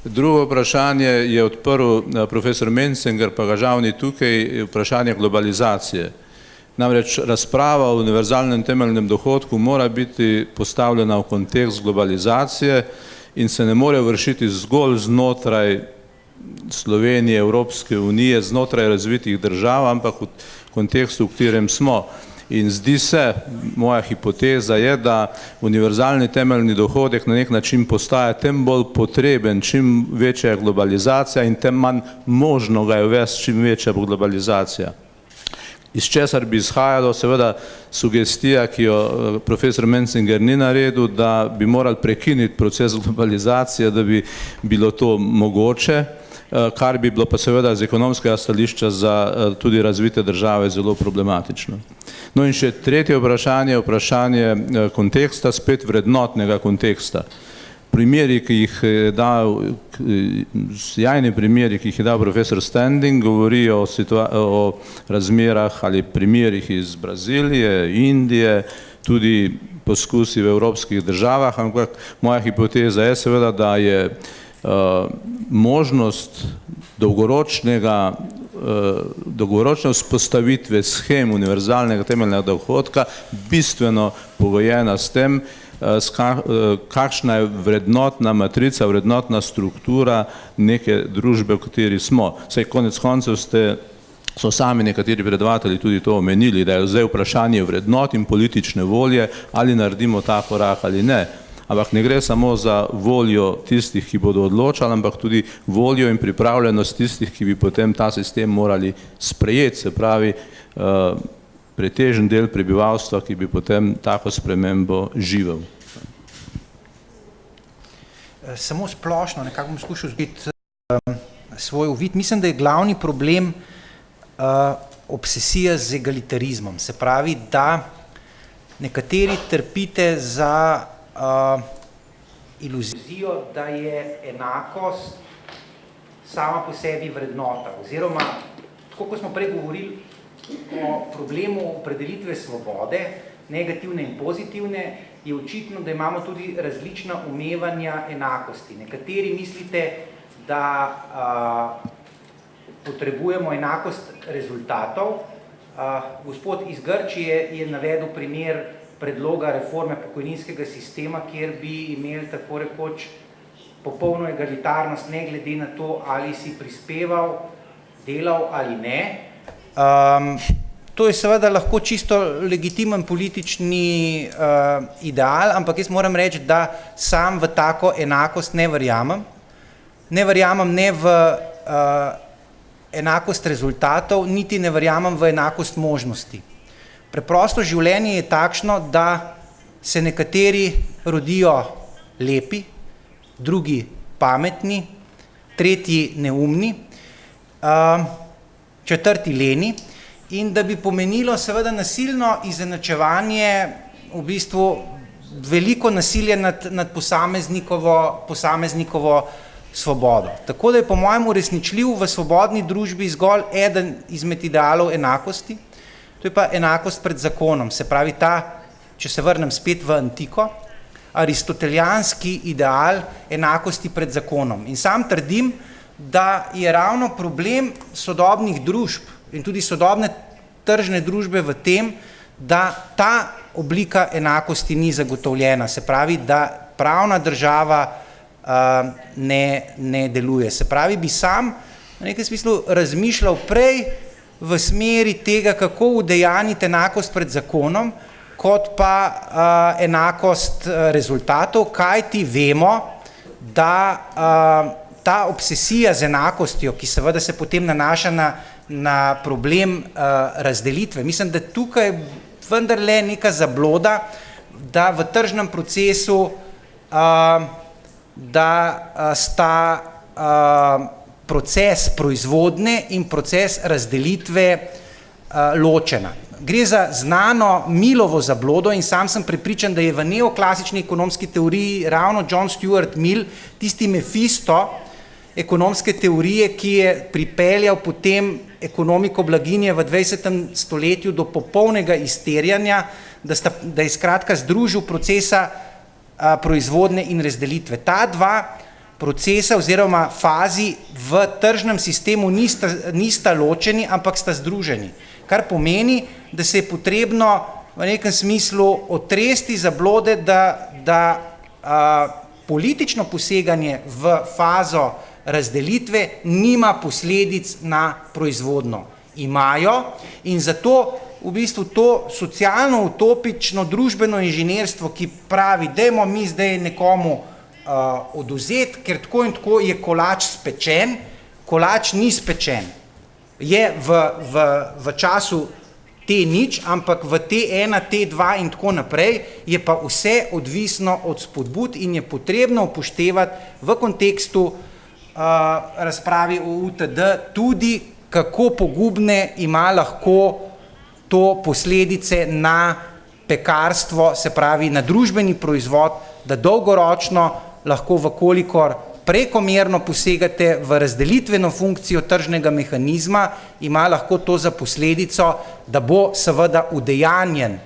Drugo vprašanje je odprl profesor Menzinger, pa ga žal ni tukaj, vprašanje globalizacije. Namreč razprava o univerzalnem temeljnem dohodku mora biti postavljena v kontekst globalizacije in se ne more vršiti zgolj znotraj Slovenije, Evropske unije, znotraj razvitih držav, ampak v kontekstu, v katerem smo. In zdi se, moja hipoteza je, da univerzalni temeljni dohodek na nek način postaja tem bolj potreben, čim večja je globalizacija in tem manj možno ga je uvesti, čim večja bo globalizacija. Iz česar bi izhajalo seveda sugestija, ki jo profesor Menzinger ni naredil, da bi morali prekiniti proces globalizacije, da bi bilo to mogoče, kar bi bilo pa seveda z ekonomskega stališča za tudi razvite države zelo problematično. No in še tretje vprašanje, vprašanje konteksta, spet vrednotnega konteksta. Primeri, ki jih je dal, sjajni primeri, ki jih je dal profesor Standing, govorijo o razmerah ali primerih iz Brazilije, Indije, tudi poskusi v evropskih državah, ampak moja hipoteza je seveda, da je možnost dolgoročne vzpostavitve shem univerzalnega temeljnega dohodka bistveno pogojena s tem, kakšna je vrednotna matrica, vrednotna struktura neke družbe, v kateri smo. Saj konec koncev so sami nekateri predavatelji tudi to omenili, da je zdaj vprašanje vrednot in politične volje, ali naredimo ta korak ali ne. Ampak ne gre samo za voljo tistih, ki bodo odločali, ampak tudi voljo in pripravljenost tistih, ki bi potem ta sistem morali sprejeti, se pravi pretežen del prebivalstva, ki bi potem tako spremembo živel. Samo splošno, nekako bom skušal zbiti svoj uvid. Mislim, da je glavni problem obsesija z egalitarizmom. Se pravi, da nekateri trpite za iluzijo, da je enakost sama po sebi vrednota. Oziroma, tako kot smo prej govorili o problemu opredelitve svobode, negativne in pozitivne, je očitno, da imamo tudi različna umevanja enakosti. Nekateri mislite, da potrebujemo enakost rezultatov. Gospod iz Grčije je navedel primer predloga reforme pokojninskega sistema, kjer bi imeli tako rekoč popolno egalitarnost, ne glede na to, ali si prispeval, delal ali ne. To je seveda lahko čisto legitimen politični ideal, ampak jaz moram reči, da sam v tako enakost ne verjamem. Ne verjamem ne v enakost rezultatov, niti ne verjamem v enakost možnosti. Preprosto življenje je takšno, da se nekateri rodijo lepi, drugi pametni, tretji neumni, četrti leni, in da bi pomenilo seveda nasilno izenačevanje, v bistvu veliko nasilje nad posameznikovo svobodo. Tako da je po mojem uresničljiv v svobodni družbi zgolj eden izmed idealov enakosti, to je pa enakost pred zakonom, se pravi ta, če se vrnem spet v antiko, aristotelijanski ideal enakosti pred zakonom. In sam trdim, da je ravno problem sodobnih družb in tudi sodobne tržne družbe v tem, da ta oblika enakosti ni zagotovljena, se pravi, da pravna država ne deluje. Se pravi, bi sam v nekem smislu razmišljal prej v smeri tega, kako udejaniti enakost pred zakonom, kot pa enakost rezultatov, kajti vemo, da ta obsesija z enakostjo, ki seveda se potem nanaša na problem razdelitve, mislim, da tukaj vendarle neka zabloda, da v tržnem procesu da sta proces proizvodne in proces razdelitve ločena. Gre za znano Millovo zablodo in sam sem prepričan, da je v neoklasični ekonomski teoriji ravno John Stuart Mill tisti Mefisto ekonomske teorije, ki je pripeljal potem ekonomiko blaginje v 20. stoletju do popolnega izterjanja, da je skratka združil procesa proizvodne in razdelitve. Ta dva procesa oziroma fazi v tržnem sistemu nista ločeni, ampak sta združeni. Kar pomeni, da se je potrebno v nekem smislu otresti zablode, da politično poseganje v fazo razdelitve nima posledic na proizvodno. Imajo in zato v bistvu to socialno utopično družbeno inženirstvo, ki pravi, dajmo mi zdaj nekomu oduzeti, ker tako in tako je kolač spečen, kolač ni spečen. Je v času T0, ampak v T1, T2 in tako naprej je pa vse odvisno od spodbud in je potrebno upoštevati v kontekstu razpravi o UTD tudi, kako pogubne ima lahko to posledice na pekarstvo, se pravi na družbeni proizvod, da dolgoročno lahko, vkolikor prekomerno posegate v razdelitveno funkcijo tržnega mehanizma, ima lahko to za posledico, da bo seveda udejanjen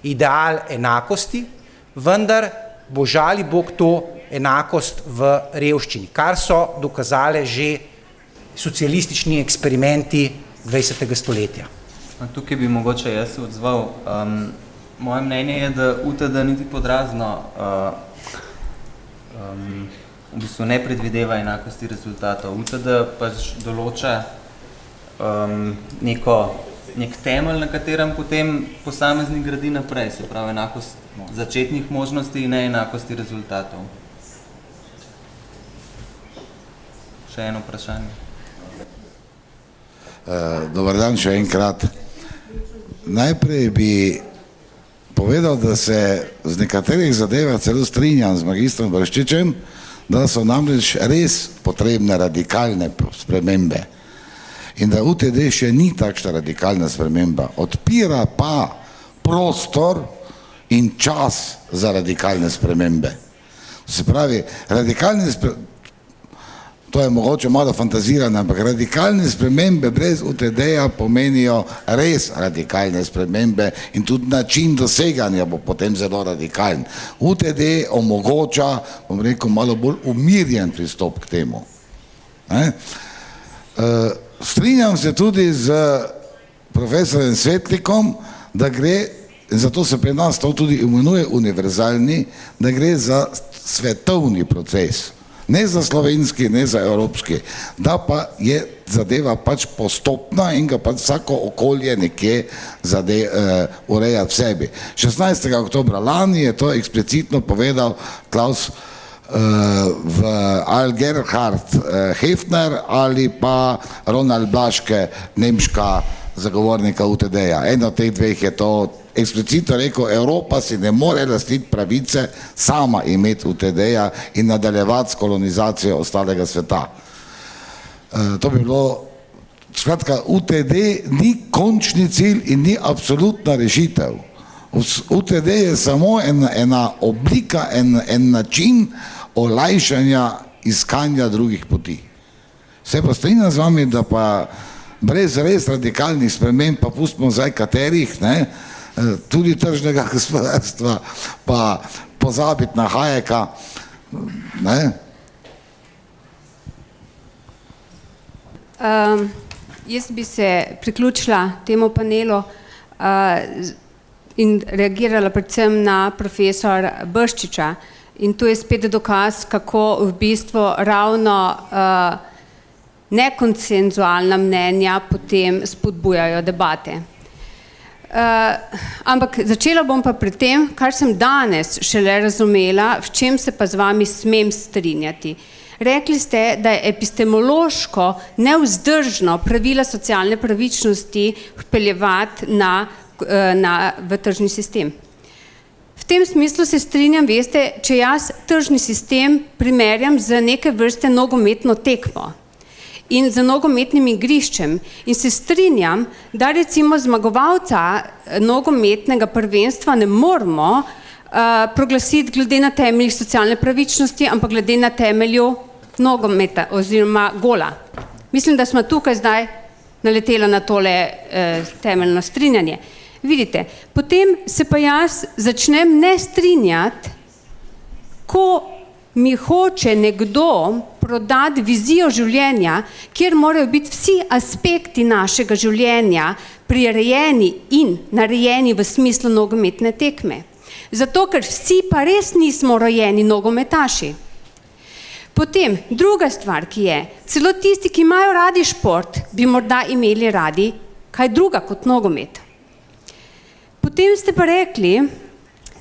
ideal enakosti, vendar bo žali Bog to enakost v revščini, kar so dokazale že socialistični eksperimenti 20. stoletja. Tukaj bi mogoče jaz odzval. Moje mnenje je, da UTD niti podrazno v bistvu ne predvideva enakosti rezultatov. UTD pač določa nek temelj, na katerem potem posameznik gradi naprej, se pravi enakost začetnih možnosti in neenakosti rezultatov. Še eno vprašanje. Dobar dan še enkrat. Najprej bi povedal, da se z nekaterih zadevah celo strinjam z magistrom Brščičem, da so namreč res potrebne radikalne spremembe. In da UTD še ni takšna radikalna sprememba. Odpira pa prostor in čas za radikalne spremembe. Se pravi, radikalne spremembe, to je mogoče malo fantazirano, ampak radikalne spremembe brez UTD-ja pomenijo res radikalne spremembe in tudi način doseganja bo potem zelo radikalen. UTD omogoča, bom rekel, malo bolj umirjen pristop k temu. Strinjam se tudi z profesorjem Svetlikom, da gre, zato se pri nas to tudi imenuje univerzalni, da gre za svetovni proces. Ne za slovenski, ne za evropski, da pa je zadeva pač postopna in ga pač vsako okolje nekje ureja v sebi. 16. oktobra lani je to eksplicitno povedal Klaus Gerhard Hefner ali pa Ronald Blaschke, nemška zagovornika UTD-ja. En od teh dveh je to eksplicitno rekel, Evropa si ne more lastiti pravice sama imeti UTD-ja in nadaljevati s kolonizacijo ostalega sveta. To bi bilo, skratka, UTD ni končni cilj in ni absolutna rešitev. UTD je samo ena oblika, en način olajšanja iskanja drugih poti. Se pa strinjam z vami, da pa brez res radikalnih sprememb, pa pustimo zdaj katerih, tudi tržnega gospodarstva, pa pozabiti na Hayeka, Jaz bi se priključila temu panelu in reagirala predvsem na profesor Brščiča. In to je spet dokaz, kako v bistvu ravno nekonsenzualna mnenja potem spodbujajo debate. Ampak začela bom pa pri tem, kar sem danes šele razumela, v čem se pa z vami smem strinjati. Rekli ste, da je epistemološko nevzdržno pravila socialne pravičnosti vpeljevati v tržni sistem. V tem smislu se strinjam, veste, če jaz tržni sistem primerjam z neke vrste nogometno tekmo in z nogometnim igriščem in se strinjam, da recimo zmagovalca nogometnega prvenstva ne moramo proglasiti glede na temeljih socialne pravičnosti, ampak glede na temelju nogometa oziroma gola. Mislim, da smo tukaj zdaj naletela na tole temeljno strinjanje. Vidite, potem se pa jaz začnem ne strinjati, ko mi hoče nekdo prodati vizijo življenja, kjer morajo biti vsi aspekti našega življenja prirejeni in narejeni v smislu nogometne tekme. Zato, ker vsi pa res nismo rojeni nogometaši. Potem, druga stvar, ki je, celo tisti, ki imajo radi šport, bi morda imeli radi kaj druga kot nogomet. Potem ste pa rekli,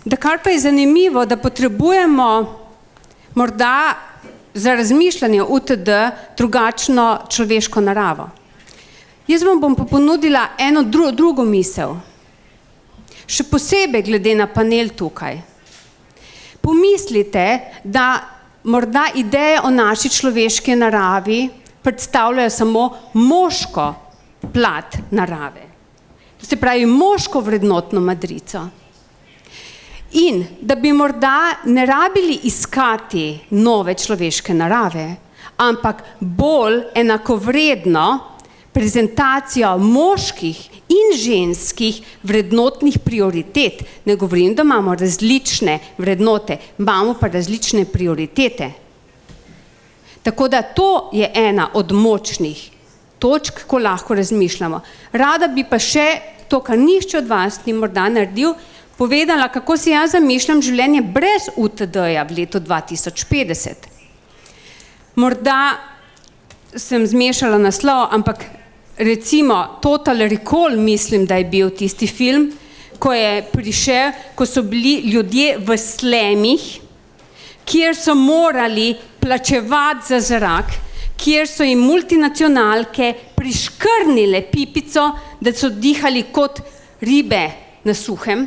da kar pa je zanimivo, da potrebujemo morda za razmišljanje UTD drugačno človeško naravo. Jaz vam bom pa ponudila eno drugo misel. Še posebej glede na panel tukaj. Pomislite, da morda ideje o naši človeški naravi predstavljajo samo moško plat narave. To se pravi moško vrednotno madrico. In da bi morda ne rabili iskati nove človeške narave, ampak bolj enakovredno prezentacijo moških in ženskih vrednotnih prioritet. Ne govorim, da imamo različne vrednote, imamo pa različne prioritete. Tako da to je ena od močnih točk, ko lahko razmišljamo. Rada bi pa še to, kar nihče od vas ni morda naredil, povedala, kako si jaz zamišljam življenje brez UTD-ja v letu 2050. Morda sem zmešala naslov, ampak recimo Total Recall, mislim, da je bil tisti film, ko je prišel, ko so bili ljudje v slemih, kjer so morali plačevati za zrak, kjer so jim multinacionalke priškrnile pipico, da so dihali kot ribe na suhem,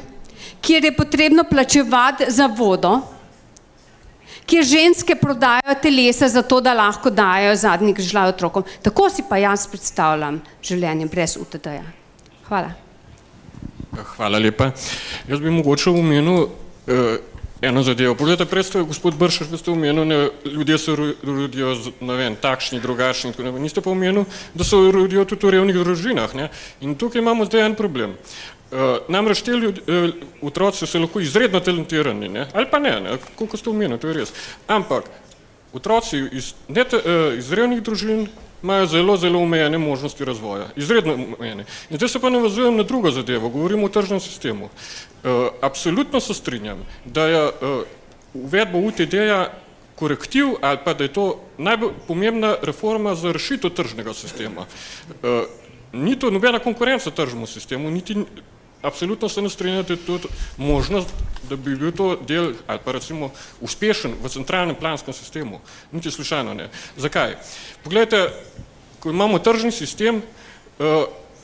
kjer je potrebno plačevati za vodo, kjer ženske prodajajo telesa za to, da lahko dajo zadnji grižljaj otrokom. Tako si pa jaz predstavljam življenje brez UTD-ja. Hvala. Hvala lepa. Jaz bi mogoče omenil eno zadevo. Poglejte, prej ste, gospod Bršar, ste omenil, ljudje se rodijo, ne vem, takšni, drugačni, niste pa omenil, da se rodijo tudi v revnih družinah, ne? In tukaj imamo zdaj en problem. Namreč te otroci so lahko izredno talentirani, ne? Ali pa ne, koliko ste omenili, to je res. Ampak otroci iz revnih družin imajo zelo, zelo omejene možnosti razvoja, izredno omejene. In zdaj se pa navazujem na drugo zadevo, govorim o tržnem sistemu. Absolutno se strinjam, da je uvedba UTD-ja korektiv ali pa da je to najbolj pomembna reforma za rešitev tržnega sistema. Ni to nobena konkurenca tržnemu sistemu, niti absolutno se ne strinjam, da je to možnost, da bi bil to del ali pa recimo uspešen v centralnem planskem sistemu. Niti slučajno ne. Zakaj? Poglejte, ko imamo tržni sistem,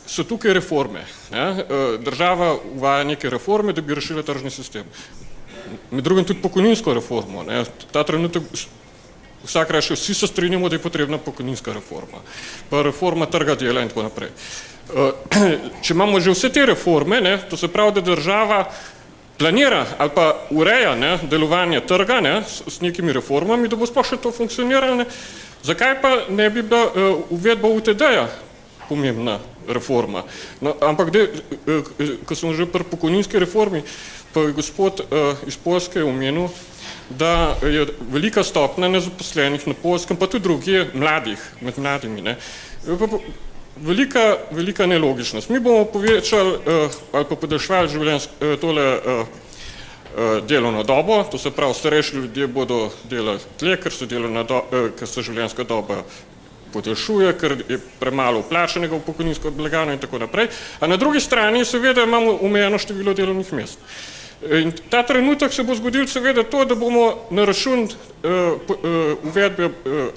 so tukaj reforme. Ne? Država uvaja neke reforme, da bi rešila tržni sistem. Med drugim tudi pokojninsko reformo. Ne? Ta trenutek vsak reče, vsi se strinjamo, da je potrebna pokojninska reforma, pa reforma trga dela in tako naprej. Če imamo že vse te reforme, ne, to se pravi, da država planira ali pa ureja, ne, delovanje trga, ne, s nekimi reformami, da bo sploh še to funkcioniralo, ne, zakaj pa ne bi bila uvedba UTD-ja pomembna reforma? No, ampak ko smo že pri pokojninski reformi, pa je gospod iz Poljske omenil, da je velika stopnja nezaposlenih na Poljskem, pa tudi drugje mladih, med mladimi, ne. Velika nelogičnost. Mi bomo povečali ali pa podaljševali tole delovno dobo, to se pravi, starejši ljudje bodo delali tle, ker se življenjska doba podaljšuje, ker je premalo vplačanega v pokojninsko blagajno in tako naprej. A na drugi strani seveda imamo omejeno število delovnih mest. In ta trenutek se bo zgodil seveda to, da bomo na račun uvedbe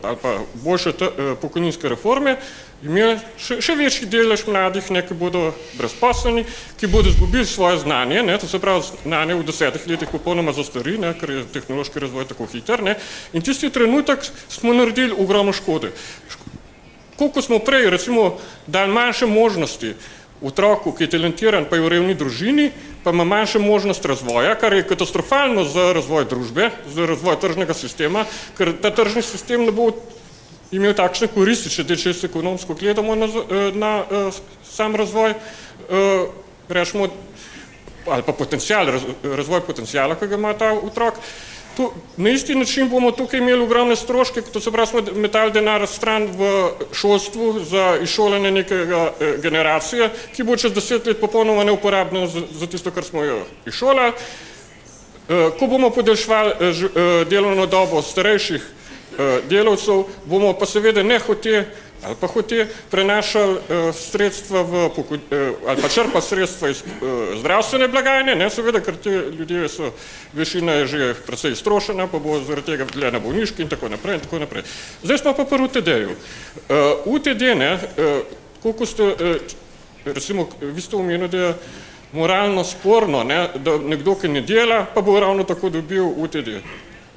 ali pa boljše pokojninske reforme imeli še večji delež mladih, ki bodo brezposelni, ki bodo izgubili svoje znanje, ne, to se pravi znanje v 10 letih popolnoma zastari, ne, ker je tehnološki razvoj tako hiter, ne, in tisti trenutek smo naredili ogromno škode. Koliko smo prej, recimo, dali manjše možnosti otroku, ki je talentiran, pa je v revni družini, pa ima manjše možnost razvoja, kar je katastrofalno za razvoj družbe, za razvoj tržnega sistema, ker ta tržni sistem ne bo imel takšne koristi, če se ekonomsko gledamo na sam razvoj, rečemo, ali pa razvoj potencijala, ki ga ima ta otrok. Na isti način bomo tukaj imeli ogromne stroške, to se pravi, smo metali denar stran v šolstvu za izšolanje nekega generacije, ki bo čez 10 let popolnoma neuporabna za tisto, kar smo jo izšolali. Ko bomo podaljševali delovno dobo starejših delavcev, bomo pa seveda nehote ali pa hote prenašali sredstva ali pa črpa sredstva iz zdravstvene blagajne, ne, seveda, ker te ljudje so, večina je že precej iztrošena, pa bo zaradi tega dlje na bolniški in tako naprej in tako naprej. Zdaj smo pa pri UTD-ju. UTD, ne, koliko ste, recimo, vi ste omenili, da je moralno sporno, ne, da nekdo, ki ne dela, pa bo ravno tako dobil UTD.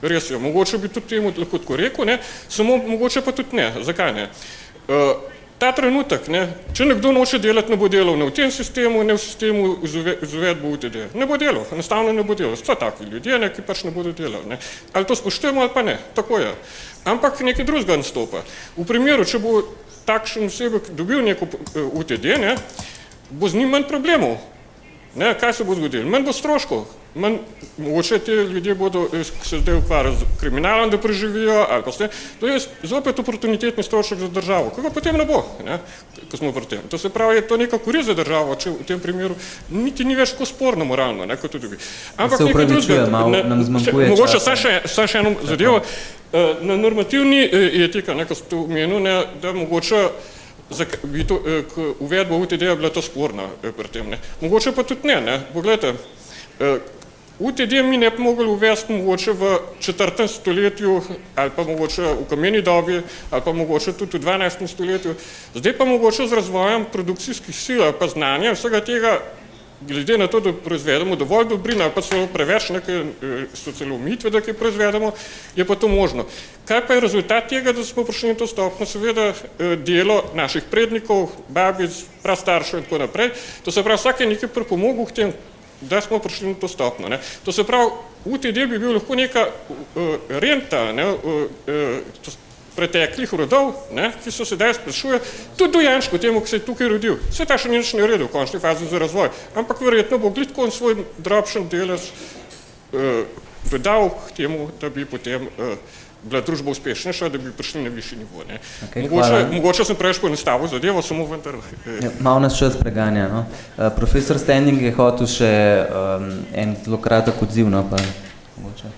Res je, mogoče bi tudi temu lahko tako rekel, ne, samo mogoče pa tudi ne. Zakaj ne? Ta trenutek, ne, če nekdo noče delati, ne bo delal ne v tem sistemu, ne v sistemu z uvedbo UTD. Ne bo delal, enostavno ne bo delal. So takvi ljudje, ne, ki pač ne bodo delali. Ne. Ali to spoštujemo ali pa ne, tako je. Ampak nekaj drugega nastopa. V primeru, če bo takšen osebek dobil neko UTD, ne, bo z njim manj problemov. Ne, kaj se bo zgodilo? Manj bo stroškov. Mogoče te ljudje bodo se zdaj ukvarjali z kriminalom, da preživijo, ali pa vse. To je zopet oportunitetni strošek za državo. Kako potem ne bo, ne, ko smo pri tem. To se pravi, je to neka korist za državo, če v tem primeru niti ni več tako sporno moralno, ne, kot to dobi. Se upravičujem, nam zmanjkuje časa. Mogoče samo še eno zadevo. Na normativni etika, ne, ko ste omenil, ne, da mogoče bi to, uvedba UTD-ja bila to sporna pri tem, ne. Mogoče pa tudi ne. Poglejte, UTD mi ne bi mogli uvesti mogoče v 4. stoletju ali pa mogoče v kameni dobi ali pa mogoče tudi v 12. stoletju. Zdaj pa mogoče z razvojem produkcijskih sil ali pa znanja vsega tega, glede na to, da proizvedemo dovolj dobrin ali pa celo preveč, nekaj so celo omejitve, da kaj proizvedemo, je pa to možno. Kaj pa je rezultat tega, da smo prišli na to stopnjo? Seveda delo naših prednikov, babic, prastaršev in tako naprej. To se pravi, vsak je nekaj pripomogel k tem, da smo prišli na to stopnjo, ne. To se pravi, UTD bi bil lahko neka renta, ne, preteklih rodov, ne, ki so sedaj sprašuje, tudi dojenčko temu, ki se je tukaj rodil. Vse ta še nič ne redo v končni fazi za razvoj, ampak verjetno bo glitko in svoj drobšen delež dodal k temu, da bi potem bila družba uspešnejša, da bi prišli na višji nivo, ne. Mogoče sem preveč poenostavil zadevo, samo vendar. Malo nas čas preganja, no. Profesor Standing je hotel še en zelo kratek odziv, no, pa mogoče.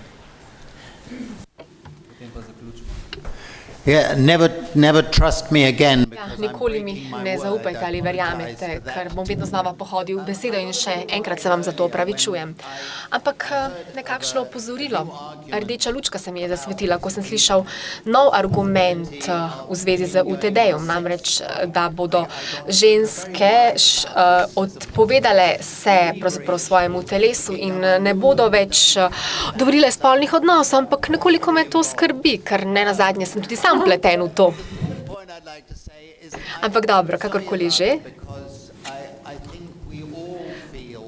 Yeah, never trust me again. Ja, nikoli mi ne zaupajte ali verjamete, ker bom vedno znova pohodil besedo in še enkrat se vam za to opravičujem. Ampak nekakšno opozorilo, rdeča lučka se mi je zasvetila, ko sem slišal nov argument v zvezi z UTD-jem, namreč, da bodo ženske odpovedale se pravzaprav svojemu telesu in ne bodo več dovolile spolnih odnosov, ampak nekoliko me to skrbi, ker ne nazadnje sem tudi sam pleten v to. Ampak dobro, kakorkoli že,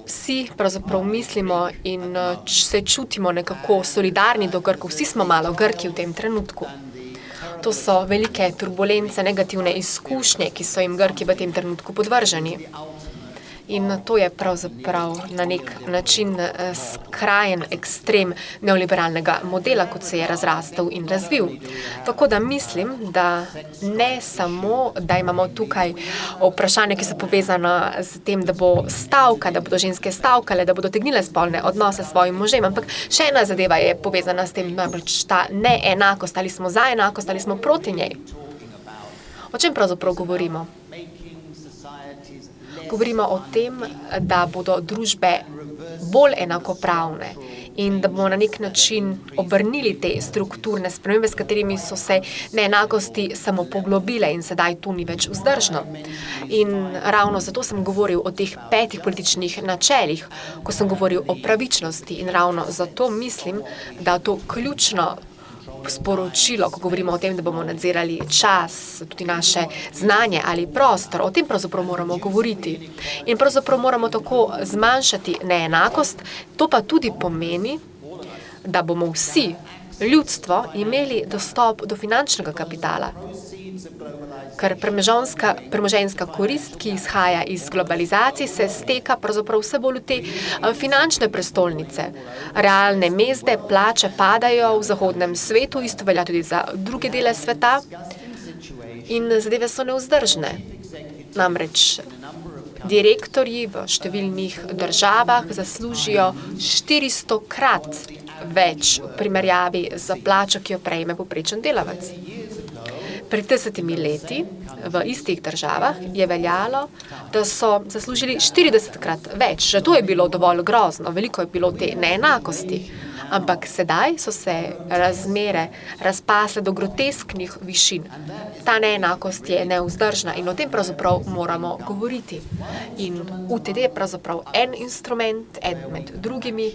vsi pravzaprav mislimo in se čutimo nekako solidarni do Grkov, vsi smo malo Grki v tem trenutku. To so velike turbulence, negativne izkušnje, ki so jim Grki v tem trenutku podvrženi. In to je pravzaprav na nek način skrajen ekstrem neoliberalnega modela, kot se je razrastel in razvil. Tako da mislim, da ne samo, da imamo tukaj vprašanje, ki so povezana z tem, da bo stavka, da bodo ženske stavkale, da bodo tegnile spolne odnose s svojim možem, ampak še ena zadeva je povezana s tem, namreč ta neenakost, ali smo za enakost, ali smo proti njej. O čem pravzaprav govorimo? Govorimo o tem, da bodo družbe bolj enakopravne in da bomo na nek način obrnili te strukturne spremembe, s katerimi so se neenakosti samo poglobile in sedaj to ni več vzdržno. In ravno zato sem govoril o teh 5 političnih načelih, ko sem govoril o pravičnosti in ravno zato mislim, da to ključno sporočilo, ko govorimo o tem, da bomo nadzirali čas, tudi naše znanje ali prostor, o tem pravzaprav moramo govoriti. In pravzaprav moramo tako zmanjšati neenakost, to pa tudi pomeni, da bomo vsi, ljudstvo, imeli dostop do finančnega kapitala. Ker premoženjska korist, ki izhaja iz globalizacije, se steka pravzaprav vse bolj v te finančne prestolnice. Realne mezde, plače padajo v zahodnem svetu, isto velja tudi za druge dele sveta in zadeve so nevzdržne. Namreč direktorji v številnih državah zaslužijo 400-krat več v primerjavi z plačo, ki jo prejme povprečen delavec. Pred 30 leti v istih državah je veljalo, da so zaslužili 40-krat več. Že to je bilo dovolj grozno, veliko je bilo te neenakosti. Ampak sedaj so se razmere razpasle do grotesknih višin. Ta neenakost je nevzdržna in o tem pravzaprav moramo govoriti. In UTD je pravzaprav en instrument, en med drugimi,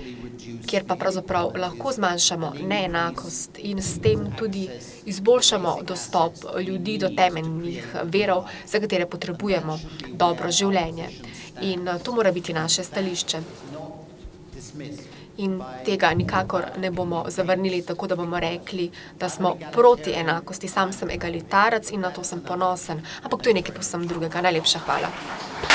kjer pa pravzaprav lahko zmanjšamo neenakost in s tem tudi izboljšamo dostop ljudi do temeljnih virov, za katere potrebujemo dobro življenje. In to mora biti naše stališče. In tega nikakor ne bomo zavrnili, tako da bomo rekli, da smo proti enakosti. Sam sem egalitarac in na to sem ponosen. Ampak to je nekaj povsem drugega. Najlepša hvala.